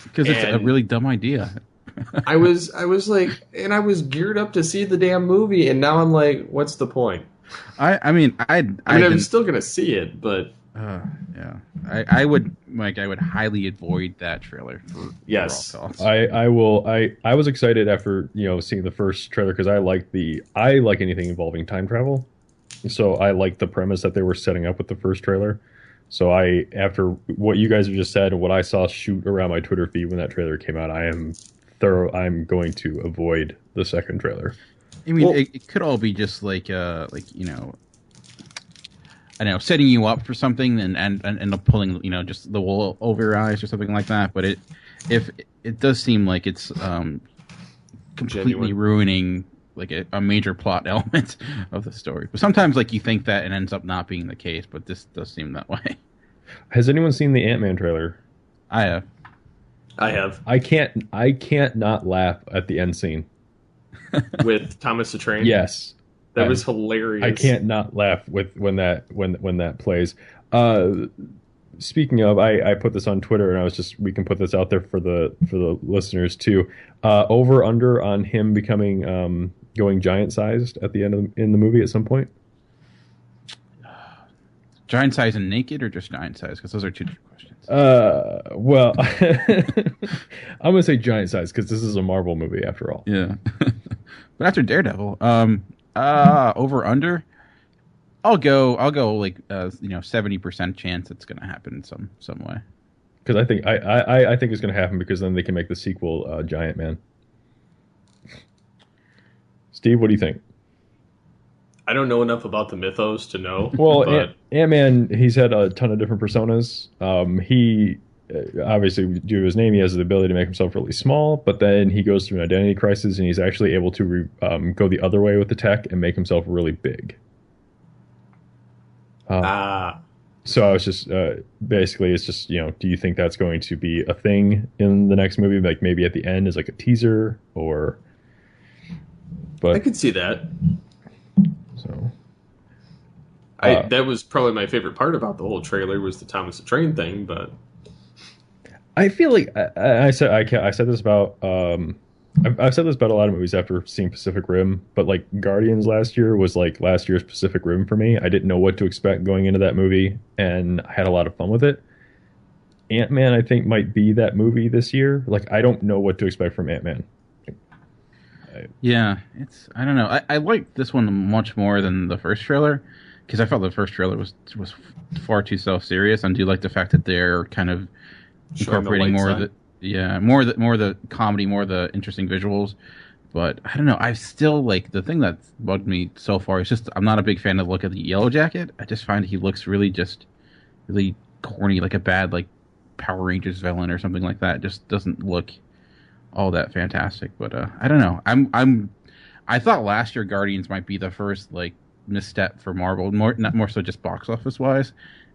because it's a really dumb idea. I was like, and I was geared up to see the damn movie, and now I'm like, what's the point? I'm still gonna see it, but yeah, I would highly avoid that trailer. Yes, I will. I was excited after seeing the first trailer because I like anything involving time travel, so I like the premise that they were setting up with the first trailer. So after what you guys have just said and what I saw shoot around my Twitter feed when that trailer came out, I'm going to avoid the second trailer. I mean, it could all be just I don't know, setting you up for something and end up pulling just the wool over your eyes or something like that. But it does seem like it's completely ruining like a major plot element of the story. But sometimes like you think that and ends up not being the case. But this does seem that way. Has anyone seen the Ant-Man trailer? I have. I can't not laugh at the end scene with Thomas the Train. Yes, that was hilarious. I can't not laugh when that plays. Speaking of, I put this on Twitter, and we can put this out there for the listeners too. Over under on him becoming going giant sized at the end in the movie at some point. Giant size and naked, or just giant size? Because those are two different questions. Well, I'm gonna say giant size because this is a Marvel movie after all. Yeah, but after Daredevil, over under, I'll go like 70% chance it's gonna happen in some way. Because I think it's gonna happen because then they can make the sequel Giant Man. Steve, what do you think? I don't know enough about the mythos to know, Well, but Ant-Man, he's had a ton of different personas. He obviously, due to his name, he has the ability to make himself really small, but then he goes through an identity crisis and he's actually able to go the other way with the tech and make himself really big. ah, So I was just basically, it's just, do you think that's going to be a thing in the next movie? Like maybe at the end is like a teaser or. I But could see that. so. That was probably my favorite part about the whole trailer was the Thomas the Train thing, but I feel like I said this about I've said this about a lot of movies after seeing Pacific Rim, but like Guardians last year was like last year's Pacific Rim for me. I didn't know what to expect going into that movie, and I had a lot of fun with it. Ant-Man, I think, might be that movie this year. Like, I don't know what to expect from Ant-Man. Yeah, I don't know. I like this one much more than the first trailer because I felt the first trailer was far too self-serious. And I do like the fact that they're kind of incorporating more of the more the comedy, more of the interesting visuals. But I don't know. I still like the thing that's bugged me so far is just I'm not a big fan of the look of the Yellow Jacket. I just find he looks really corny, like a bad like Power Rangers villain or something like that. It just doesn't look all that fantastic. But I don't know. I thought last year Guardians might be the first like misstep for Marvel, not more so just box office wise,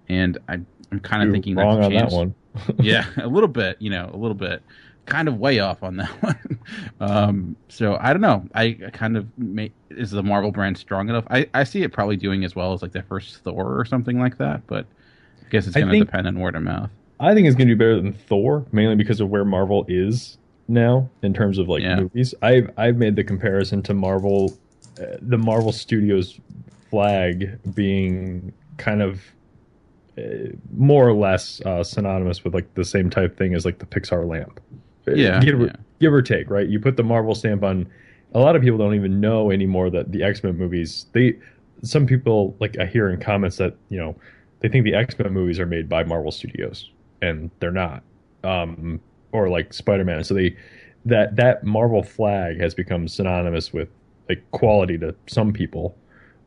and I'm kind of thinking wrong that's on that one. Yeah, a little bit, a little bit, kind of way off on that one. So I don't know. I kind of is the Marvel brand strong enough? I see it probably doing as well as like the first Thor or something like that, but I guess it's going to depend on word of mouth. I think it's going to do better than Thor, mainly because of where Marvel is now in terms of like movies. I've made the comparison to Marvel, the Marvel Studios flag being kind of more or less synonymous with like the same type thing as like the Pixar lamp. Give or take, right? You put the Marvel stamp on. A lot of people don't even know anymore that the X-Men movies. Some people like I hear in comments that they think the X-Men movies are made by Marvel Studios, and they're not. Or like Spider-Man. So that Marvel flag has become synonymous with like quality to some people.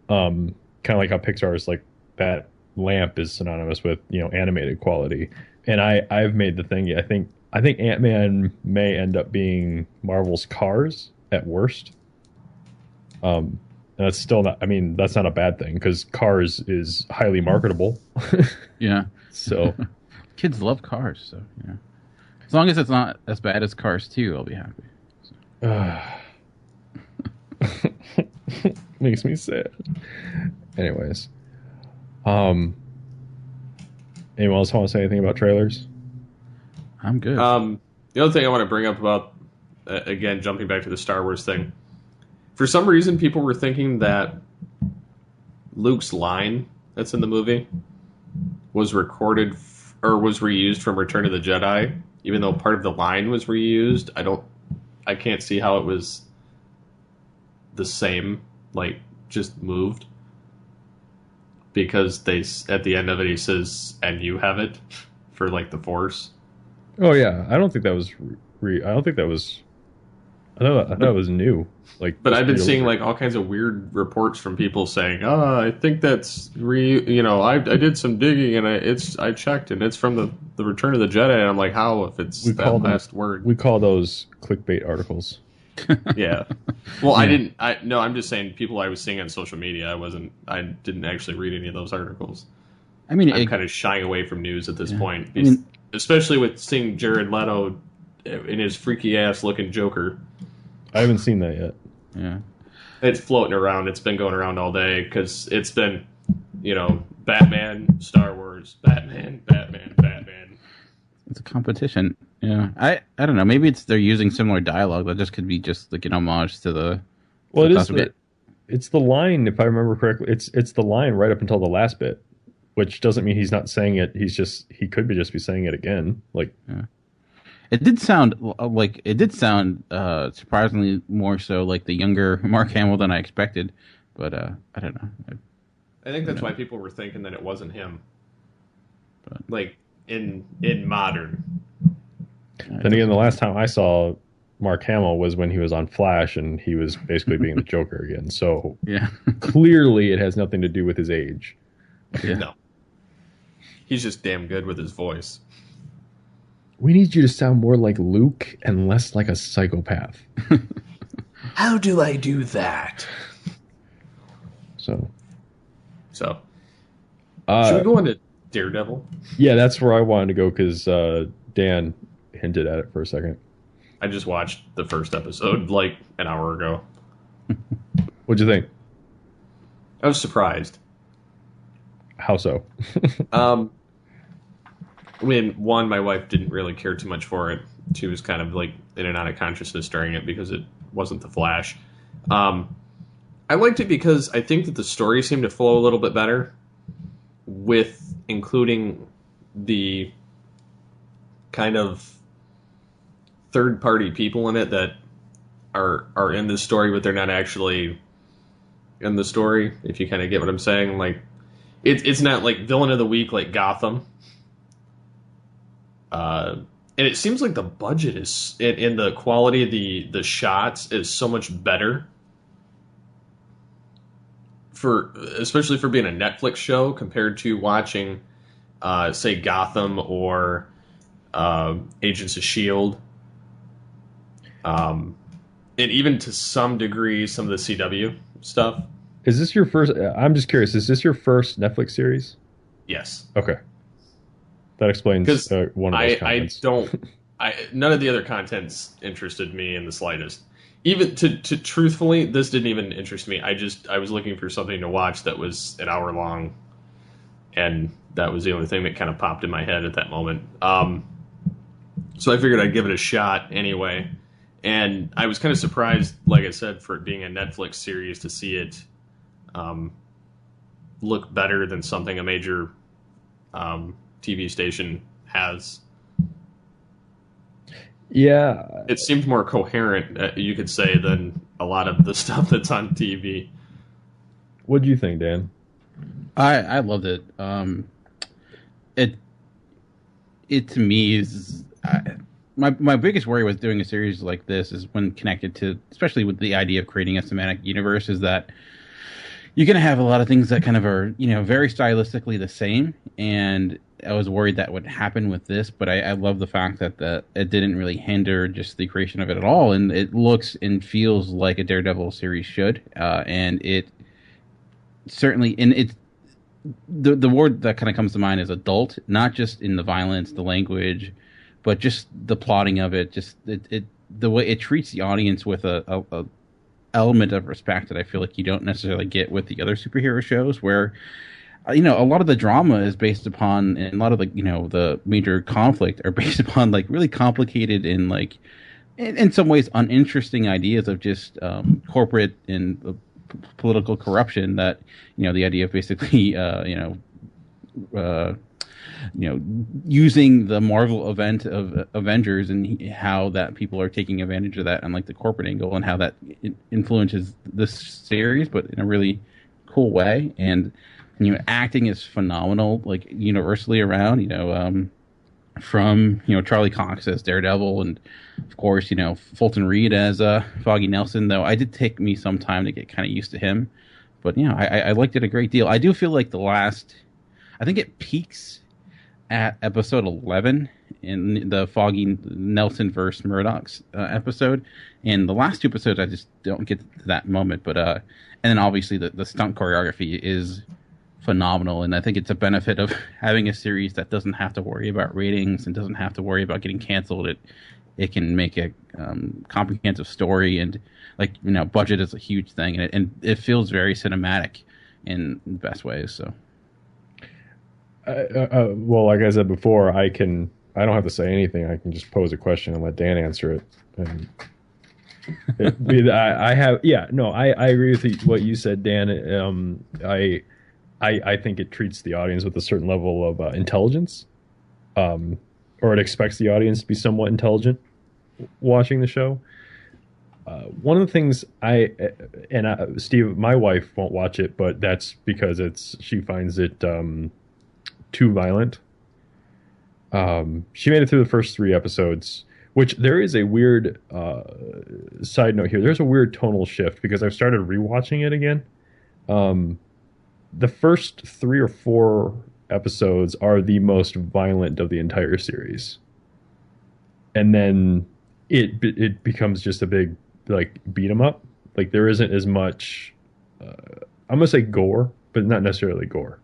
Kind of like how Pixar is like that lamp is synonymous with animated quality. And I've made the thing. I think Ant-Man may end up being Marvel's Cars at worst. And that's still not. I mean, that's not a bad thing because Cars is highly marketable. Yeah. So kids love Cars. So yeah. As long as it's not as bad as Cars 2, I'll be happy. So. Makes me sad. Anyways, anyone else want to say anything about trailers? I'm good. The other thing I want to bring up about, again, jumping back to the Star Wars thing, for some reason people were thinking that Luke's line that's in the movie was recorded or was reused from Return of the Jedi, even though part of the line was reused. I can't see how it was the same, like just moved, because at the end of it he says, "And you have it," for like the Force. Oh yeah, I don't think that was. I don't think that was. I thought it was new. Like, but I've been seeing like all kinds of weird reports from people saying, I think that's I did some digging and I checked and it's from the Return of the Jedi. And I'm like, how if it's that last word? We call those clickbait articles. Yeah. Well, yeah. I'm just saying people I was seeing on social media. I didn't actually read any of those articles. I mean, I'm kind of shying away from news at this point, especially with seeing Jared Leto in his freaky ass looking Joker. I haven't seen that yet. Yeah. It's floating around. It's been going around all day because it's been, Batman, Star Wars, Batman. It's a competition. Yeah. I don't know. Maybe they're using similar dialogue. That just could be just like an homage to the. Well, it's the line, if I remember correctly. It's the line right up until the last bit, which doesn't mean he's not saying it. He could be saying it again. Like. Yeah. It did sound surprisingly more so like the younger Mark Hamill than I expected, but I don't know. I think that's why people were thinking that it wasn't him. But, like in modern. Then again, the last time I saw Mark Hamill was when he was on Flash, and he was basically being the Joker again. So Yeah. clearly, it has nothing to do with his age. Yeah. No. He's just damn good with his voice. We need you to sound more like Luke and less like a psychopath. How do I do that? So, should we go on to Daredevil? Yeah, that's where I wanted to go because Dan hinted at it for a second. I just watched the first episode like an hour ago. What'd you think? I was surprised. How so? When one, my wife didn't really care too much for it. She was kind of like in and out of consciousness during it because it wasn't the Flash. I liked it because I think that the story seemed to flow a little bit better with including the kind of third-party people in it that are in the story, but they're not actually in the story, if you kind of get what I'm saying. Like, it's not like villain of the week like Gotham. And it seems like the budget is and the quality of the shots is so much better especially for being a Netflix show compared to watching say Gotham or Agents of S.H.I.E.L.D. And even to some degree some of the CW stuff. Is this your first? I'm just curious. Is this your first Netflix series? Yes. Okay. That explains one of those comments. None of the other contents interested me in the slightest. Even to truthfully, this didn't even interest me. I was looking for something to watch that was an hour long, and that was the only thing that kind of popped in my head at that moment. So I figured I'd give it a shot anyway, and I was kind of surprised, like I said, for it being a Netflix series to see it look better than something a major TV station has. Yeah. It seemed more coherent, you could say, than a lot of the stuff that's on TV. What do you think, Dan? I loved it. It to me is my biggest worry with doing a series like this is when connected to, especially with the idea of creating a cinematic universe, is that you're going to have a lot of things that kind of are, very stylistically the same. And I was worried that would happen with this, but I love the fact that it didn't really hinder just the creation of it at all. And it looks and feels like a Daredevil series should. And it certainly, and it's the word that kind of comes to mind is adult, not just in the violence, the language, but just the plotting of it, just the way it treats the audience with a element of respect that I feel like you don't necessarily get with the other superhero shows, where a lot of the drama is based upon, and a lot of the major conflict are based upon like really complicated and like in some ways uninteresting ideas of just corporate and political corruption. That the idea of basically using the Marvel event of Avengers and how that people are taking advantage of that and like the corporate angle and how that influences this series, but in a really cool way. And acting is phenomenal, like universally around. From Charlie Cox as Daredevil, and of course Fulton Reed as Foggy Nelson. Though I did take me some time to get kind of used to him, but I liked it a great deal. I do feel like I think it peaks at episode 11 in the Foggy Nelson versus Murdoch's episode, and the last two episodes I just don't get to that moment. But and then obviously the stunt choreography is phenomenal, and I think it's a benefit of having a series that doesn't have to worry about ratings and doesn't have to worry about getting canceled. It can make a comprehensive story, and budget is a huge thing, and it feels very cinematic in the best ways. So. Well, like I said before, I don't have to say anything. I can just pose a question and let Dan answer it. And I agree with what you said, Dan. I think it treats the audience with a certain level of intelligence, or it expects the audience to be somewhat intelligent watching the show. One of the things Steve, my wife won't watch it, but that's because she finds it too violent. She made it through the first 3 episodes, Which there is a weird side note here. There's a weird tonal shift because I've started rewatching it again. The first 3 or 4 episodes are the most violent of the entire series, and then it becomes just a big like beat 'em up. Like there isn't as much. I'm gonna say gore, but not necessarily gore.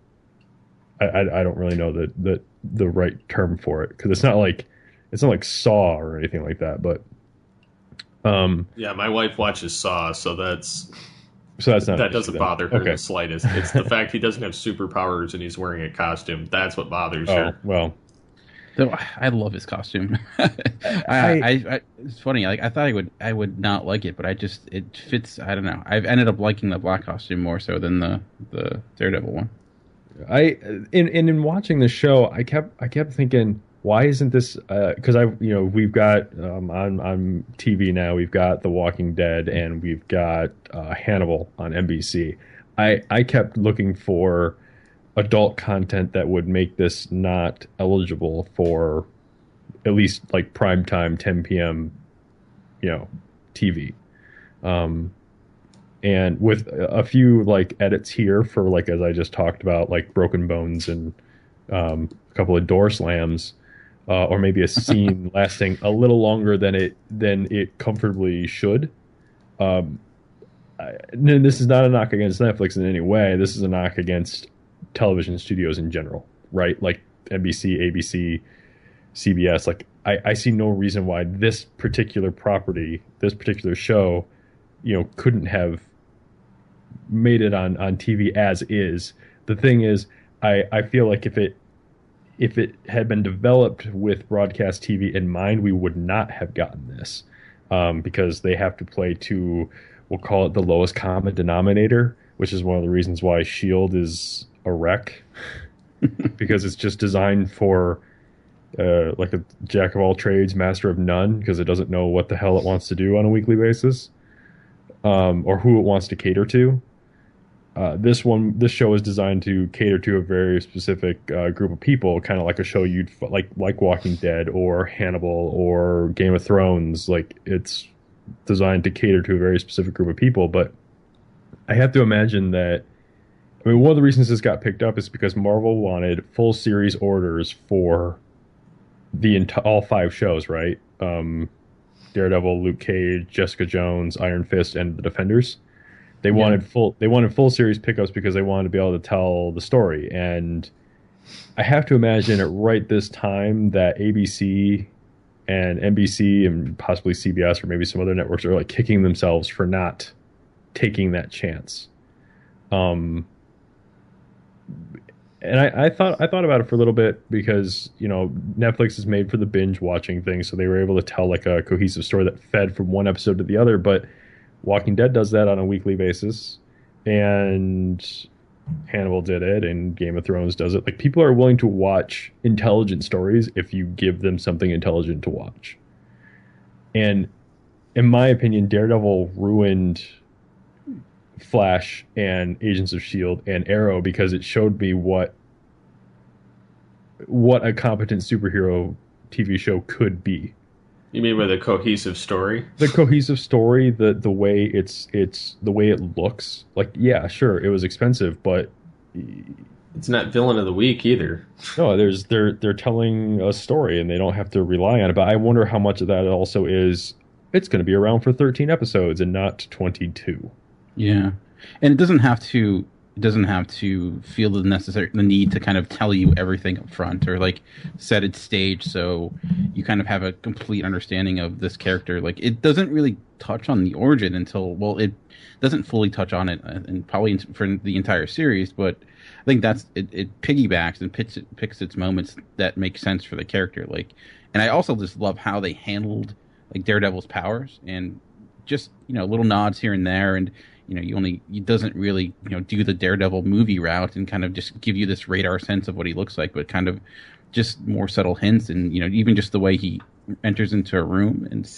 I don't really know the right term for it because it's not like Saw or anything like that. But yeah, my wife watches Saw, so that's not that doesn't bother her the slightest. It's the fact he doesn't have superpowers and he's wearing a costume. That's what bothers her. Well. Though I love his costume. It's funny. Like I thought I would not like it, but it fits. I don't know. I've ended up liking the black costume more so than the Daredevil one. In watching the show, I kept thinking, why isn't this? Because we've got on TV now, we've got The Walking Dead and we've got Hannibal on NBC. I kept looking for adult content that would make this not eligible for at least like primetime 10 p.m. TV. And with a few like edits here for like, as I just talked about, like broken bones and a couple of door slams, or maybe a scene lasting a little longer than it comfortably should. This is not a knock against Netflix in any way. This is a knock against television studios in general, right? Like NBC, ABC, CBS. Like I see no reason why this particular property, this particular show, couldn't have made it on TV as is. The thing is, I feel like if it had been developed with broadcast TV in mind, we would not have gotten this, because they have to play to, we'll call it the lowest common denominator, which is one of the reasons why S.H.I.E.L.D. is a wreck, because it's just designed for like a jack of all trades, master of none, because it doesn't know what the hell it wants to do on a weekly basis, or who it wants to cater to. This show is designed to cater to a very specific group of people, kind of like a show you'd like Walking Dead or Hannibal or Game of Thrones. Like it's designed to cater to a very specific group of people. But I have to imagine that, I mean, one of the reasons this got picked up is because Marvel wanted full series orders for all 5 shows, right? Daredevil, Luke Cage, Jessica Jones, Iron Fist, and the Defenders. They wanted full series pickups because they wanted to be able to tell the story. And I have to imagine at right this time that ABC and NBC and possibly CBS or maybe some other networks are like kicking themselves for not taking that chance. And I thought about it for a little bit because, Netflix is made for the binge watching thing. So they were able to tell like a cohesive story that fed from one episode to the other. But Walking Dead does that on a weekly basis, and Hannibal did it, and Game of Thrones does it. Like, people are willing to watch intelligent stories if you give them something intelligent to watch. And in my opinion, Daredevil ruined Flash and Agents of S.H.I.E.L.D. and Arrow because it showed me what a competent superhero TV show could be. You mean with a cohesive story? The cohesive story, the way it's the way it looks. Like, yeah, sure, it was expensive, but it's not villain of the week either. No, they're telling a story and they don't have to rely on it. But I wonder how much of that also is it's going to be around for 13 episodes and not 22. Yeah, and it doesn't have to feel the need to kind of tell you everything up front or like set its stage so you kind of have a complete understanding of this character. Like, it doesn't really touch on the origin until, well, it doesn't fully touch on it and probably for the entire series, but I think it piggybacks and picks its moments that make sense for the character. Like, and I also just love how they handled like Daredevil's powers and just, little nods here and there, and he doesn't really, do the Daredevil movie route and kind of just give you this radar sense of what he looks like, but kind of just more subtle hints and, even just the way he enters into a room. And,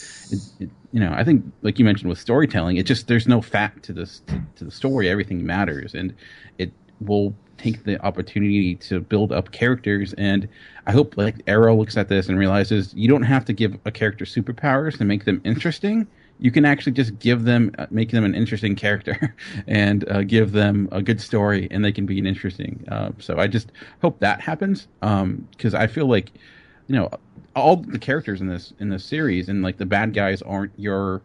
I think, like you mentioned with storytelling, there's no fat to this, to the story. Everything matters, and it will take the opportunity to build up characters. And I hope like Arrow looks at this and realizes you don't have to give a character superpowers to make them interesting. You can actually just make them an interesting character and give them a good story, and they can be an interesting. So I just hope that happens, because I feel like, all the characters in this series and like the bad guys aren't your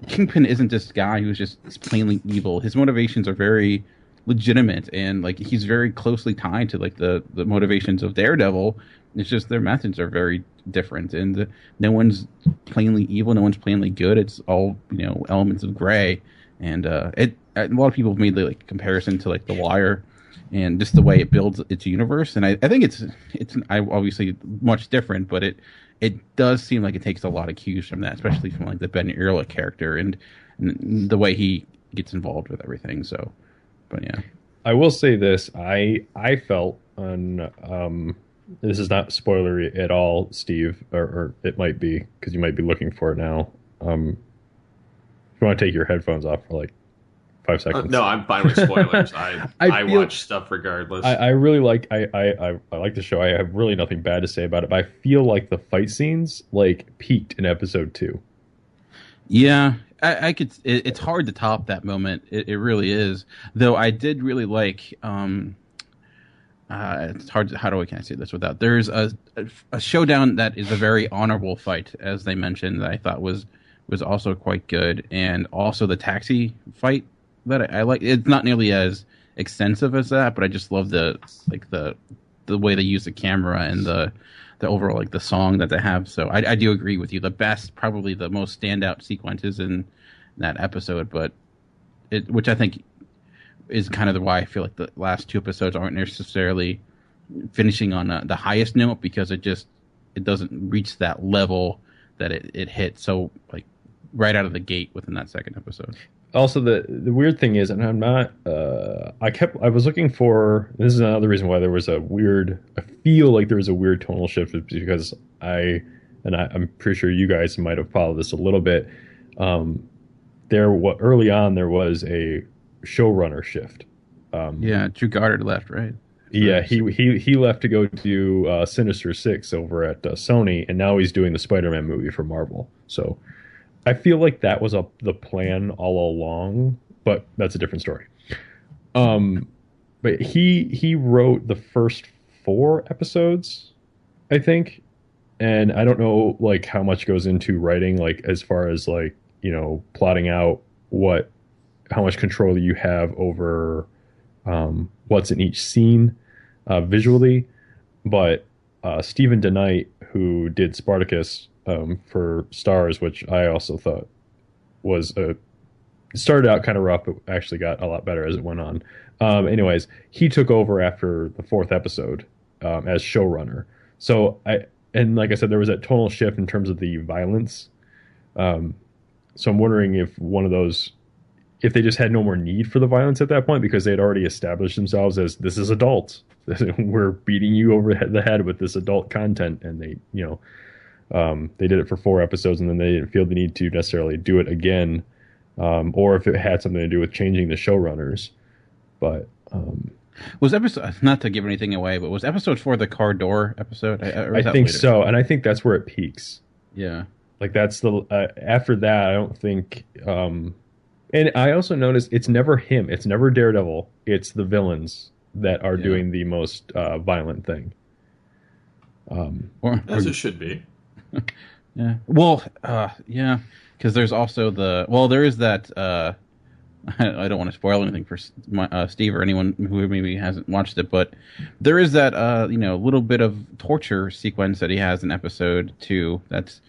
Kingpin isn't this guy who's just plainly evil. His motivations are very legitimate, and like he's very closely tied to like the motivations of Daredevil. It's just their methods are very different, and no one's plainly evil, no one's plainly good. It's all elements of gray, and a lot of people have made the like comparison to like The Wire, and just the way it builds its universe. And I think it's obviously much different, but it does seem like it takes a lot of cues from that, especially from like the Ben Ehrlich character and the way he gets involved with everything. So, but yeah, I will say this: I felt on this is not spoilery at all, Steve, or it might be because you might be looking for it now. If you want to take your headphones off for like 5 seconds. No, I'm fine with spoilers. I watch stuff regardless. I really like I like the show. I have really nothing bad to say about it, but I feel like the fight scenes like peaked in episode 2. Yeah, I could. It's hard to top that moment. It really is. Though I did really like. It's hard. Can I say this without? There's a showdown that is a very honorable fight, as they mentioned, that I thought was also quite good, and also the taxi fight that I like. It's not nearly as extensive as that, but I just love the way they use the camera and the overall like the song that they have. So I do agree with you. The best, probably the most standout sequences in that episode, but which I think is kind of why I feel like the last 2 episodes aren't necessarily finishing on the highest note, because it doesn't reach that level that it hit so like right out of the gate within that second episode. Also, the weird thing is, and I'm not, I was looking for, this is another reason why there was I feel like there was a weird tonal shift, because I'm pretty sure you guys might have followed this a little bit. Early on, there was a showrunner shift. Drew Goddard left, right? Yeah, he left to go do Sinister Six over at Sony, and now he's doing the Spider-Man movie for Marvel. So I feel like that was the plan all along, but that's a different story. But he wrote the first 4 episodes, I think, and I don't know like how much goes into writing, like as far as like plotting out how much control you have over what's in each scene visually. But Stephen DeKnight, who did Spartacus for Stars, which I also thought was started out kind of rough, but actually got a lot better as it went on. Anyways, he took over after the 4th episode as showrunner. So like I said, there was that tonal shift in terms of the violence. So I'm wondering if they just had no more need for the violence at that point, because they had already established themselves as, this is adult. We're beating you over the head with this adult content. And they did it for 4 episodes, and then they didn't feel the need to necessarily do it again. Or if it had something to do with changing the showrunners. But was episode, not to give anything away, but was episode 4 the car door episode? I think so. And I think that's where it peaks. Yeah. Like that's after that, I don't think, and I also noticed it's never him. It's never Daredevil. It's the villains that are doing the most violent thing. As it should be. Yeah. Well, yeah, because there's also there is that. I don't want to spoil anything for Steve or anyone who maybe hasn't watched it, but there is that little bit of torture sequence that he has in episode 2. That's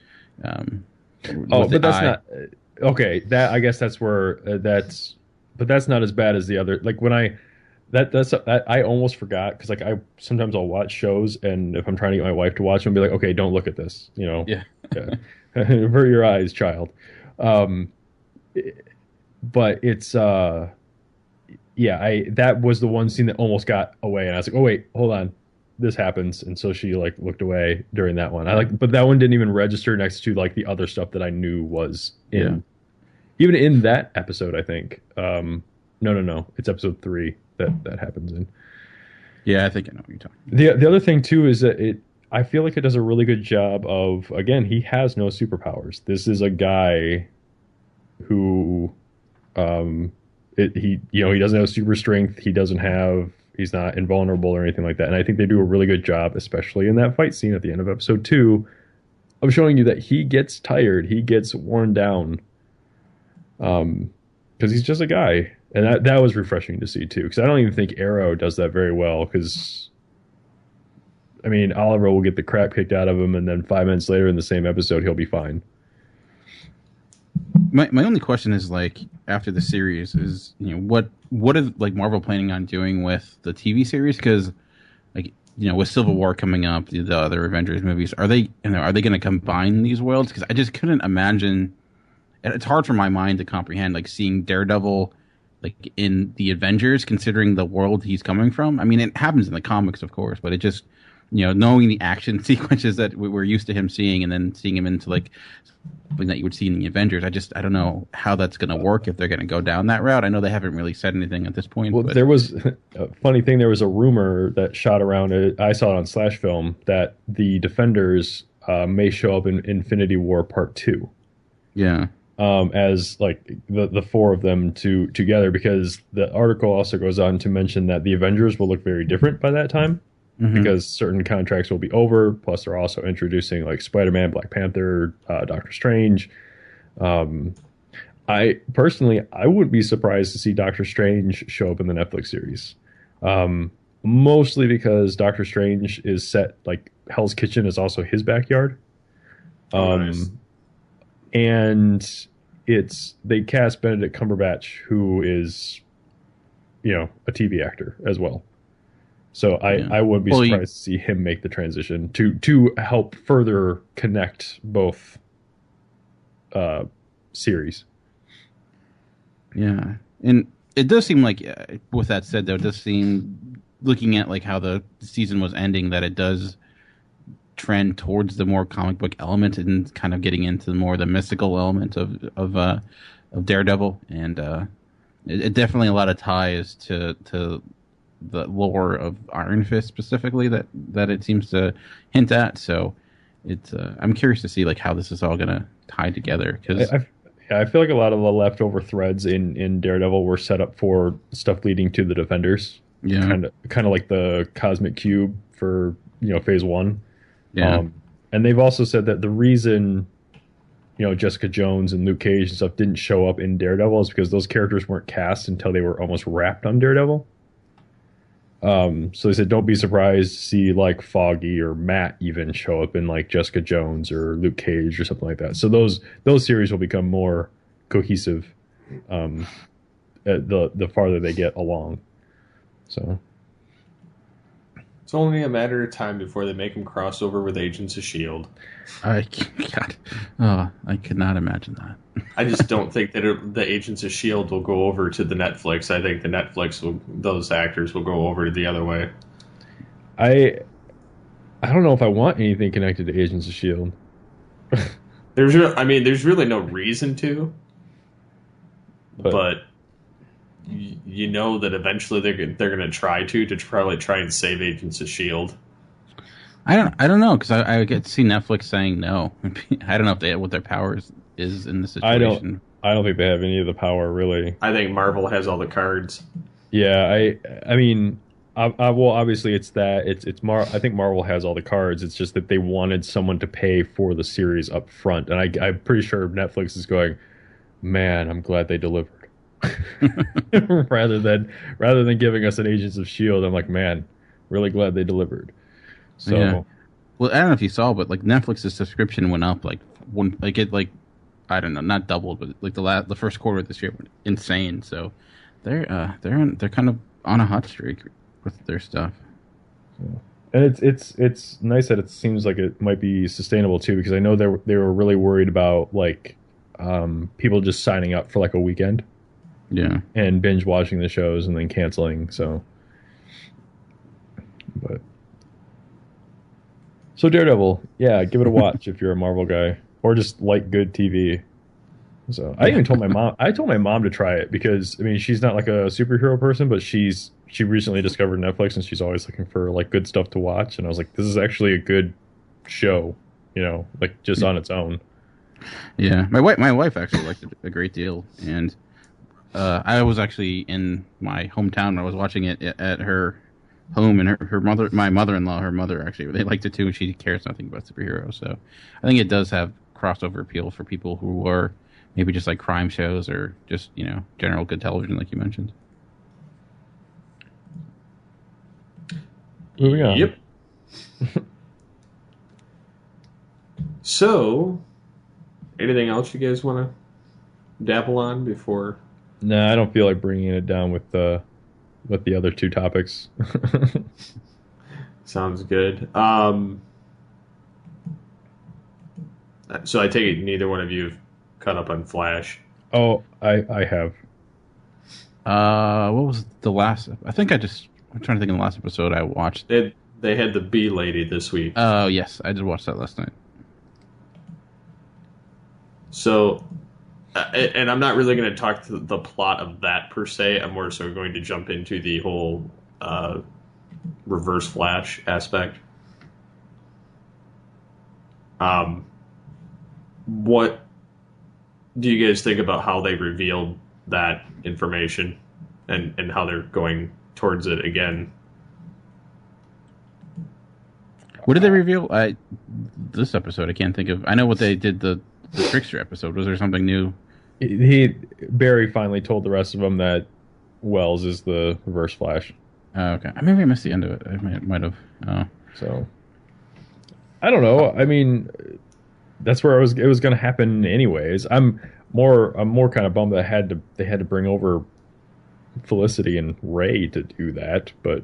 but that's not. Okay, that I guess that's where but that's not as bad as the other. Like when I almost forgot, because like sometimes I'll watch shows, and if I'm trying to get my wife to watch them, be like, okay, don't look at this, Yeah. Avert your eyes, child. But it's that was the one scene that almost got away, and I was like, oh wait, hold on, this happens, and so she like looked away during that one. But that one didn't even register next to like the other stuff that I knew was in, even in that episode. I think no, it's episode 3 that happens in. Yeah, I think I know what you're talking The other thing too is that I feel like it does a really good job of, again, he has no superpowers. This is a guy who he doesn't have super strength. He's not invulnerable or anything like that. And I think they do a really good job, especially in that fight scene at the end of episode 2, of showing you that he gets tired, he gets worn down, because he's just a guy. And that was refreshing to see too, because I don't even think Arrow does that very well. Because I mean, Oliver will get the crap kicked out of him, and then 5 minutes later in the same episode, he'll be fine. My only question is, like, after the series is, what is, like, Marvel planning on doing with the TV series? Because, like, with Civil War coming up, the other Avengers movies, are they going to combine these worlds? Because I just couldn't imagine. It's hard for my mind to comprehend, like, seeing Daredevil, like, in the Avengers, considering the world he's coming from. I mean, it happens in the comics, of course, but it just, knowing the action sequences that we're used to him seeing, and then seeing him into, like, something that you would see in the Avengers, I don't know how that's going to work, if they're going to go down that route. I know they haven't really said anything at this point. Well, there was a funny thing. There was a rumor that shot around. I saw it on Slash Film that the Defenders may show up in Infinity War Part 2. Yeah. As like the four of them together, because the article also goes on to mention that the Avengers will look very different by that time, because certain contracts will be over. Plus, they're also introducing like Spider-Man, Black Panther, Doctor Strange. I wouldn't be surprised to see Doctor Strange show up in the Netflix series, mostly because Doctor Strange is set, like, Hell's Kitchen is also his backyard. Nice. And they cast Benedict Cumberbatch, who is, a TV actor as well. So I wouldn't be surprised to see him make the transition to help further connect both series. Yeah, and it does seem like, with that said, though, it does seem, looking at like how the season was ending, that it does trend towards the more comic book element and kind of getting into more the mystical element of Daredevil, and it definitely a lot of ties to the lore of Iron Fist specifically that it seems to hint at. So it's I'm curious to see like how this is all gonna tie together, because I feel like a lot of the leftover threads in Daredevil were set up for stuff leading to the Defenders. Yeah, kind of like the Cosmic Cube for Phase 1. Yeah. And they've also said that the reason, Jessica Jones and Luke Cage and stuff didn't show up in Daredevil is because those characters weren't cast until they were almost wrapped on Daredevil. So they said, don't be surprised to see like Foggy or Matt even show up in like Jessica Jones or Luke Cage or something like that. So those series will become more cohesive the farther they get along. So it's only a matter of time before they make him cross over with Agents of S.H.I.E.L.D. I could not imagine that. I just don't think that the Agents of S.H.I.E.L.D. will go over to the Netflix. I think those actors will go over to the other way. I don't know if I want anything connected to Agents of S.H.I.E.L.D. There's really no reason to, but that eventually they're going to try to probably try and save Agents of S.H.I.E.L.D. I don't know, because I get to see Netflix saying no. I don't know what their powers is in this situation. I don't think they have any of the power, really. I think Marvel has all the cards. Yeah, I mean, well, obviously it's that I think Marvel has all the cards. It's just that they wanted someone to pay for the series up front, and I'm pretty sure Netflix is going, man, I'm glad they delivered. rather than giving us an Agents of S.H.I.E.L.D., I'm like, man, really glad they delivered. So, yeah. Well, I don't know if you saw, but like Netflix's subscription went up I don't know, not doubled, but like the first quarter of this year went insane. So they're kind of on a hot streak with their stuff. And it's nice that it seems like it might be sustainable too, because I know they were really worried about like people just signing up for like a weekend. Yeah. And binge watching the shows and then canceling. So Daredevil, yeah, give it a watch if you're a Marvel guy, or just like good TV. So I even told my mom. I told my mom to try it because I mean she's not like a superhero person, but she's she recently discovered Netflix, and she's always looking for like good stuff to watch. And I was like, this is actually a good show, like just on its own. Yeah, my wife actually liked it a great deal, and I was actually in my hometown when I was watching it at her home, and my mother-in-law, her mother actually, they liked it too, and she cares nothing about superheroes. So I think it does have crossover appeal for people who are maybe just like crime shows or just general good television, like you mentioned. Moving on. Yep. So, anything else you guys want to dabble on before? No, I don't feel like bringing it down with the other two topics. Sounds good. So I take it neither one of you have caught up on Flash. Oh, I have. What was the last? I'm trying to think of the last episode I watched. They had the Bee Lady this week. Oh, yes. I did watch that last night. So, and I'm not really going to talk to the plot of that per se. I'm more so going to jump into the whole Reverse Flash aspect. What do you guys think about how they revealed that information and how they're going towards it again? What did they reveal? This episode, I can't think of. I know what they did the Trickster episode. Was there something new? Barry finally told the rest of them that Wells is the Reverse Flash. Oh, okay. Maybe I missed the end of it. I might have. Oh. So I don't know. I mean, that's where it was going to happen anyways. I'm more kind of bummed that they had to bring over Felicity and Ray to do that, but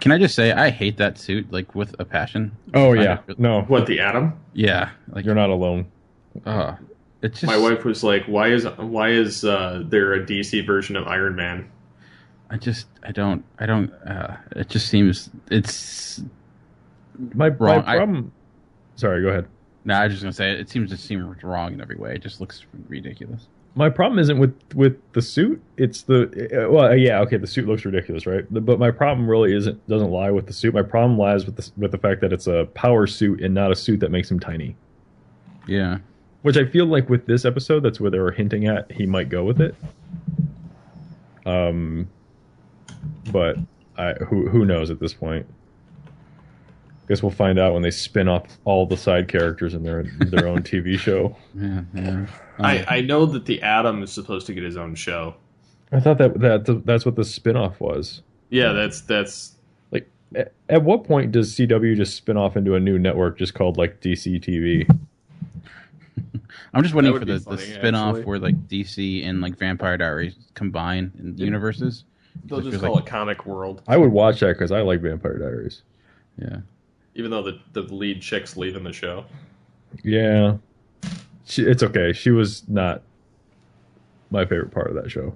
can I just say I hate that suit like with a passion. Oh yeah. No. What, the Atom? Yeah, like you're not alone. It's just, my wife was like, why is there a DC version of Iron Man? I don't it just seems it's my wrong. problem. Sorry, go ahead. No, I was just gonna say it seems wrong in every way. It just looks ridiculous. My problem isn't with the suit. It's the suit looks ridiculous, right? But my problem really doesn't lie with the suit. My problem lies with the fact that it's a power suit and not a suit that makes him tiny. Yeah. Which I feel like with this episode, that's where they were hinting at he might go with it. But who knows at this point? Guess we'll find out when they spin off all the side characters in their own TV show. Yeah. I know that the Atom is supposed to get his own show. I thought that's what the spin-off was. Yeah, that's like at what point does CW just spin off into a new network just called like DC TV? I'm just waiting for the spin-off where like DC and like Vampire Diaries combine in universes. They'll just call it Comic World. I would watch that because I like Vampire Diaries. Yeah. Even though the lead chick's leaving the show. Yeah. It's okay. She was not my favorite part of that show.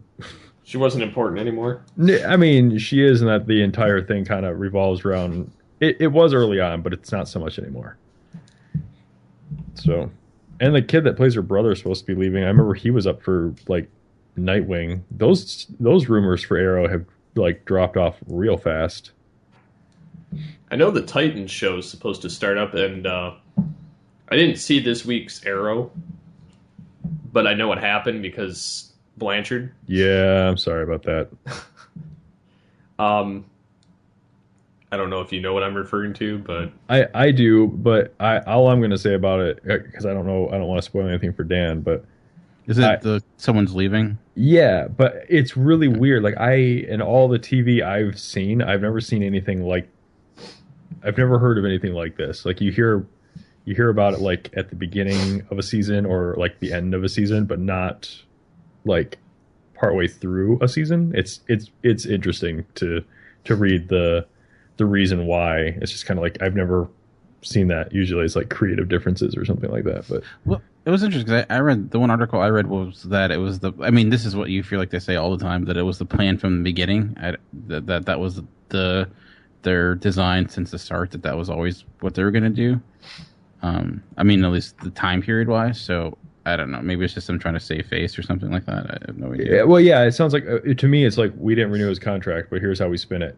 She wasn't important anymore? I mean, she is, and that the entire thing kind of revolves around... It was early on, but it's not so much anymore. So... And the kid that plays her brother is supposed to be leaving. I remember he was up for, like, Nightwing. Those rumors for Arrow have, like, dropped off real fast. I know the Titans show is supposed to start up, and I didn't see this week's Arrow, but I know what happened because Blanchard. Yeah, I'm sorry about that. I don't know if you know what I'm referring to, but I do. But all I'm going to say about it, because I don't want to spoil anything for Dan, but is it someone's leaving? Yeah, but it's really weird. Like in all the TV I've seen, I've never seen anything like. I've never heard of anything like this. Like you hear about it like at the beginning of a season or like the end of a season, but not like partway through a season. It's interesting to read the reason why. It's just kind of like I've never seen that. Usually it's like creative differences or something like that. But well, it was interesting because I read the one article I read was that it was this is what you feel like they say all the time, that it was the plan from the beginning. That was their design since the start, that was always what they were going to do. At least the time period wise. So I don't know. Maybe it's just them trying to save face or something like that. I have no idea. Yeah, well, yeah, it sounds like to me, it's like we didn't renew his contract, but here's how we spin it.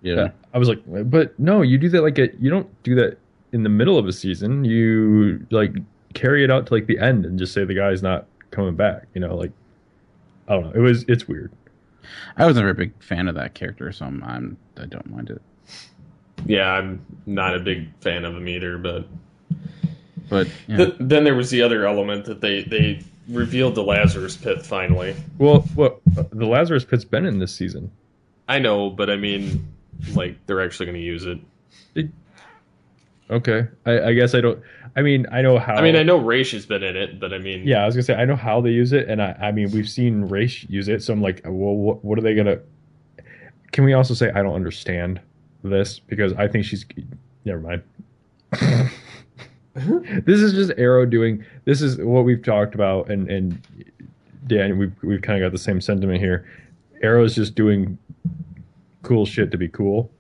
Yeah. I was like, but no, you do that you don't do that in the middle of a season. You like carry it out to like the end and just say the guy's not coming back. You know, like I don't know. It's weird. I was never a big fan of that character, so I don't mind it. Yeah, I'm not a big fan of him either, but yeah. Then there was the other element that they revealed the Lazarus Pit finally. Well, the Lazarus Pit's been in this season. I know, but I mean, like they're actually going to use it. Okay, I guess I don't. I mean, I know how. I mean, I know Raish has been in it, but I mean, yeah, I was gonna say I know how they use it, and I mean we've seen Raish use it, so I'm like, well, what are they gonna? Can we also say I don't understand this because I think she's. Never mind. This is just Arrow doing. This is what we've talked about, and Dan, we've kind of got the same sentiment here. Arrow's just doing cool shit to be cool,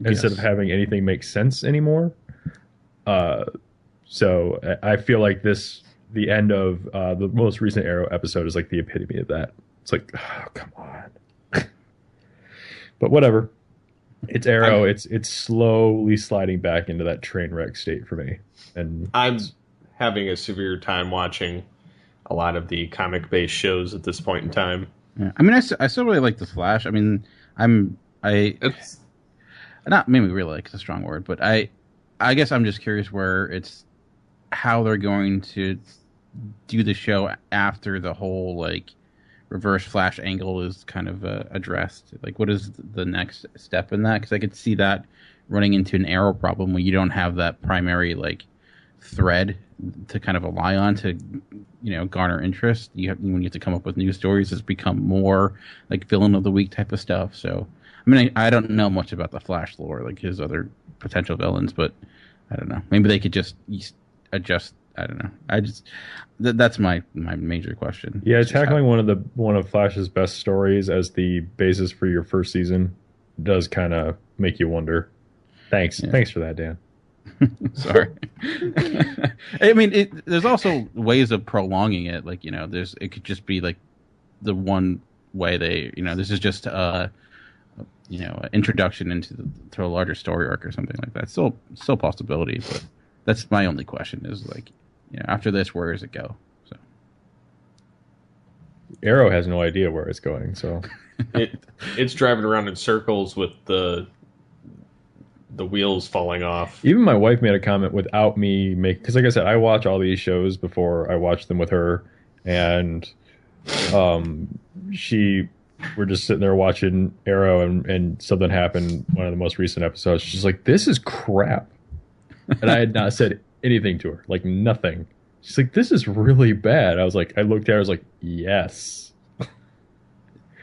instead of having anything make sense anymore. So I feel like the end of the most recent Arrow episode is like the epitome of that. It's like, oh, come on. But whatever. It's Arrow. It's slowly sliding back into that train wreck state for me. And I'm having a severe time watching a lot of the comic-based shows at this point in time. Yeah. I mean, I still really like The Flash. I mean, it's not maybe really like it's a strong word, but I guess I'm just curious where it's how they're going to do the show after the whole like reverse Flash angle is kind of addressed. Like, what is the next step in that? Because I could see that running into an Arrow problem where you don't have that primary like thread to kind of rely on to, you know, garner interest. When you have to come up with new stories, it's become more like villain of the week type of stuff. So, I mean, I don't know much about the Flash lore, like his other potential villains, but I don't know. Maybe they could just adjust. I don't know. That's my major question. Yeah, tackling one of Flash's best stories as the basis for your first season does kind of make you wonder. Thanks for that, Dan. Sorry. I mean, there's also ways of prolonging it. Like, you know, it could just be like the one way this is just introduction to a larger story arc or something like that. Still a possibility, but that's my only question is like, you know, after this, where does it go? So Arrow has no idea where it's going, so it's driving around in circles with the wheels falling off. Even my wife made a comment without me because like I said, I watch all these shows before I watch them with her, and we're just sitting there watching Arrow, and something happened. One of the most recent episodes, she's like, "This is crap," and I had not said anything to her, like nothing. She's like, "This is really bad." I looked at her, I was like, "Yes."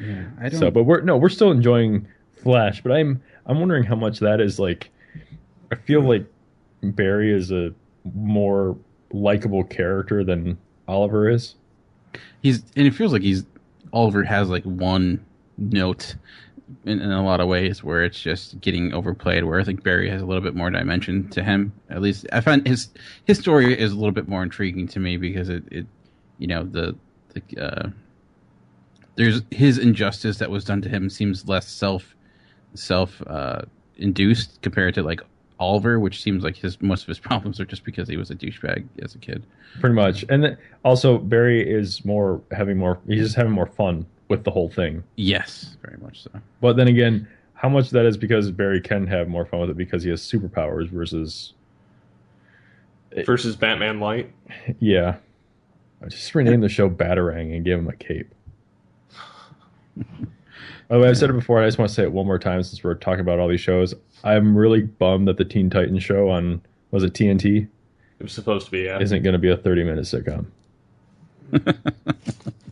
Yeah, I don't. So, but we're still enjoying Flash, but I'm wondering how much that is like. I feel like Barry is a more likable character than Oliver is. And it feels like Oliver has like one note in a lot of ways where it's just getting overplayed, where I think Barry has a little bit more dimension to him. At least I find his story is a little bit more intriguing to me because it you know, there's his injustice that was done to him seems less self induced compared to like Oliver, which seems like most of his problems are just because he was a douchebag as a kid. Pretty much. And then also Barry is he's just having more fun with the whole thing. Yes, very much so. But then again, how much of that is because Barry can have more fun with it because he has superpowers versus Batman Light? Yeah. I just renamed the show Batarang and gave him a cape. By the way, I've said it before, and I just want to say it one more time since we're talking about all these shows. I'm really bummed that the Teen Titans show on, was it TNT? It was supposed to be, yeah. Isn't going to be a 30-minute sitcom.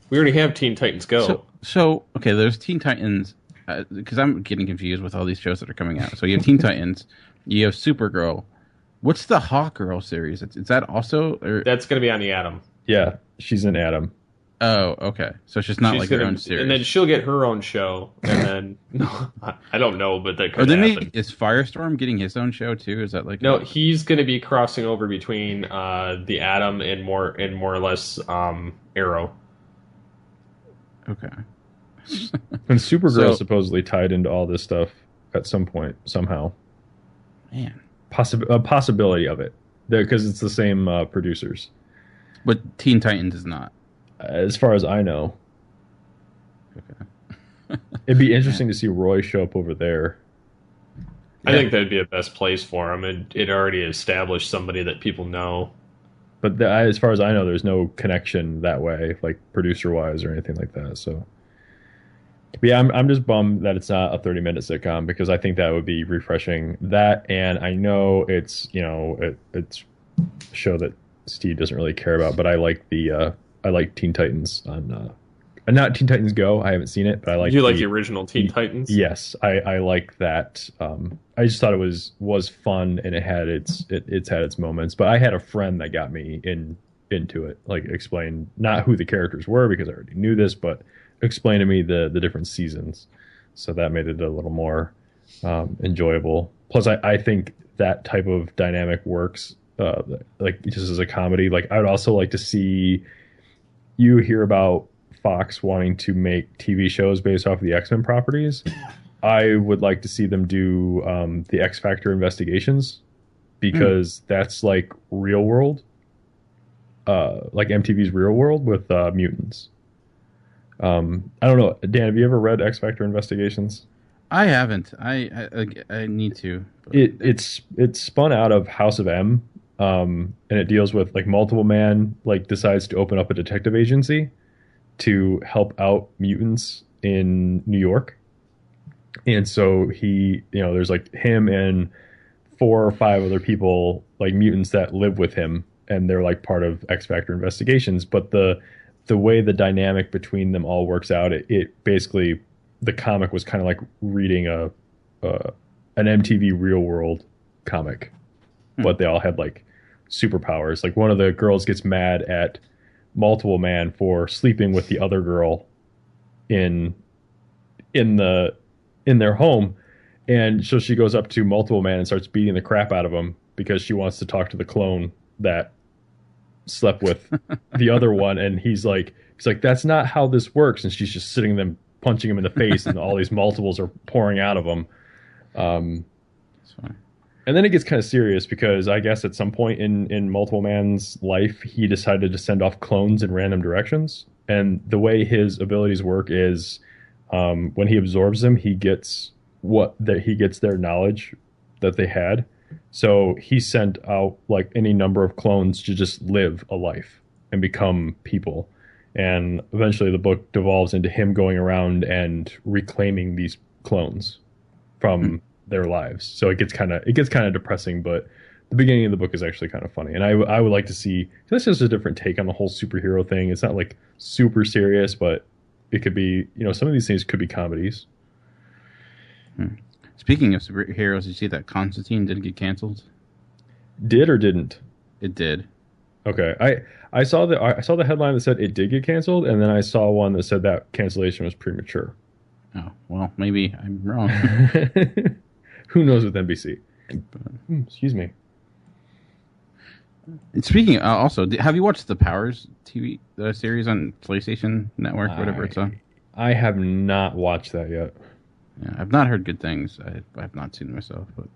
We already have Teen Titans Go. So okay, there's Teen Titans, because I'm getting confused with all these shows that are coming out. So you have Teen Titans, you have Supergirl. What's the Hawkgirl series? Is that also? Or? That's going to be on the Atom. Yeah, she's in Atom. Oh, okay. So it's just not She's like her gonna, own series. and then she'll get her own show, and then no, I don't know, but that Or could happen. is Firestorm getting his own show too? Is that like No, he's going to be crossing over between the Atom and more or less Arrow. okay? And Supergirl So- supposedly tied into all this stuff at some point somehow. Man, A possibility of it because it's the same producers, but Teen Titans is not. as far as I know. Okay. It'd be interesting to see Roy show up over there. I think that'd be a best place for him. It already established somebody that people know. But as far as I know, there's no connection that way, like producer wise or anything like that. So, but yeah, I'm just bummed that it's not a 30-minute sitcom because I think that would be refreshing. That, and I know it's it's a show that Steve doesn't really care about, but I like I like Teen Titans on not Teen Titans Go. I haven't seen it, but I like. You like the original Teen Titans? Yes, I like that. I just thought it was fun and it had its moments. But I had a friend that got me into it, like explained not who the characters were because I already knew this, but explained to me the different seasons. So that made it a little more enjoyable. Plus, I think that type of dynamic works like just as a comedy. Like I would also like to see you hear about Fox wanting to make TV shows based off of the X-Men properties. I would like to see them do the X Factor investigations because that's like real world, like MTV's Real World with mutants. I don't know, Dan, have you ever read X Factor investigations? I haven't. I need to. But It's spun out of House of M, and it deals with like Multiple Man like decides to open up a detective agency to help out mutants in New York. And so there's like him and 4 or 5 other people, like mutants that live with him, and they're like part of X Factor investigations. But the way the dynamic between them all works out, it basically, the comic was kind of like reading an MTV Real World comic, but they all had like superpowers. Like one of the girls gets mad at Multiple Man for sleeping with the other girl in their home, and so she goes up to Multiple Man and starts beating the crap out of him because she wants to talk to the clone that slept with the other one, and he's like that's not how this works, and she's just sitting there punching him in the face, and all these multiples are pouring out of him. And then it gets kind of serious because I guess at some point in Multiple Man's life, he decided to send off clones in random directions. And the way his abilities work is when he absorbs them, he gets their knowledge that they had. So he sent out like any number of clones to just live a life and become people. And eventually the book devolves into him going around and reclaiming these clones from their lives. So it gets kind of depressing, but the beginning of the book is actually kind of funny. And I would like to see, this is a different take on the whole superhero thing. It's not like super serious, but it could be, some of these things could be comedies. Speaking of superheroes, did you see that Constantine did get canceled? Did or didn't? It did. Okay. I saw the headline that said it did get canceled, and then I saw one that said that cancellation was premature. Oh, well, maybe I'm wrong. Who knows with NBC? Excuse me. And speaking, also, have you watched the Powers TV series on PlayStation Network, whatever it's on? I have not watched that yet. Yeah, I've not heard good things. I've not seen it myself, but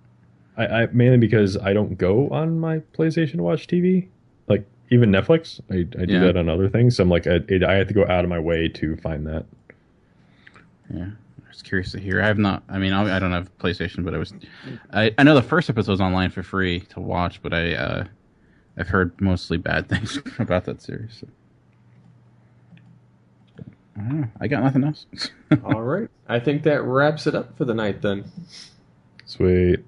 I mainly because I don't go on my PlayStation to watch TV. Like even Netflix, I do that on other things. So I'm like, I have to go out of my way to find that. Yeah, I was curious to hear. I have not. I mean, I don't have PlayStation, but I know the first episode's online for free to watch, but I've heard mostly bad things about that series. So. I don't know. I got nothing else. All right. I think that wraps it up for the night then. Sweet.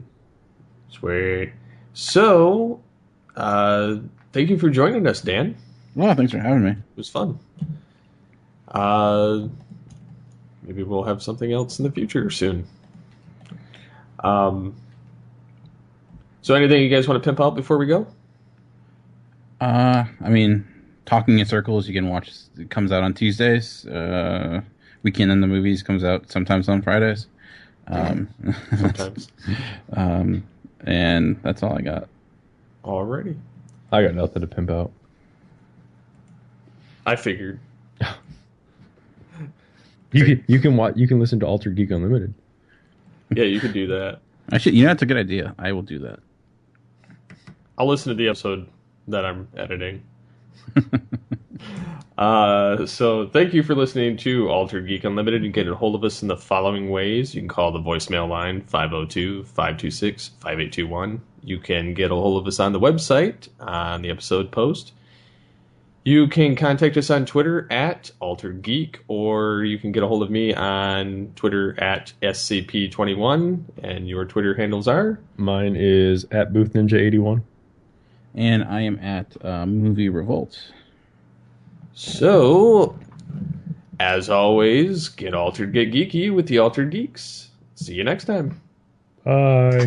So, thank you for joining us, Dan. Well, thanks for having me. It was fun. Maybe we'll have something else in the future soon. So anything you guys want to pimp out before we go? I mean, Talking in Circles, you can watch. It comes out on Tuesdays. Weekend in the Movies comes out sometimes on Fridays. Sometimes. And that's all I got. Alrighty. I got nothing to pimp out. I figured. You can listen to Altered Geek Unlimited. Yeah, you could do that. Actually, you know, that's a good idea. I will do that. I'll listen to the episode that I'm editing. So thank you for listening to Altered Geek Unlimited. You can get a hold of us in the following ways. You can call the voicemail line 502-526-5821. You can get a hold of us on the website on the episode post. You can contact us on Twitter at Altered Geek, or you can get a hold of me on Twitter at SCP21, and your Twitter handles are? Mine is at Booth Ninja 81. And I am at Movie Revolt. So, as always, get altered, get geeky with the Altered Geeks. See you next time. Bye.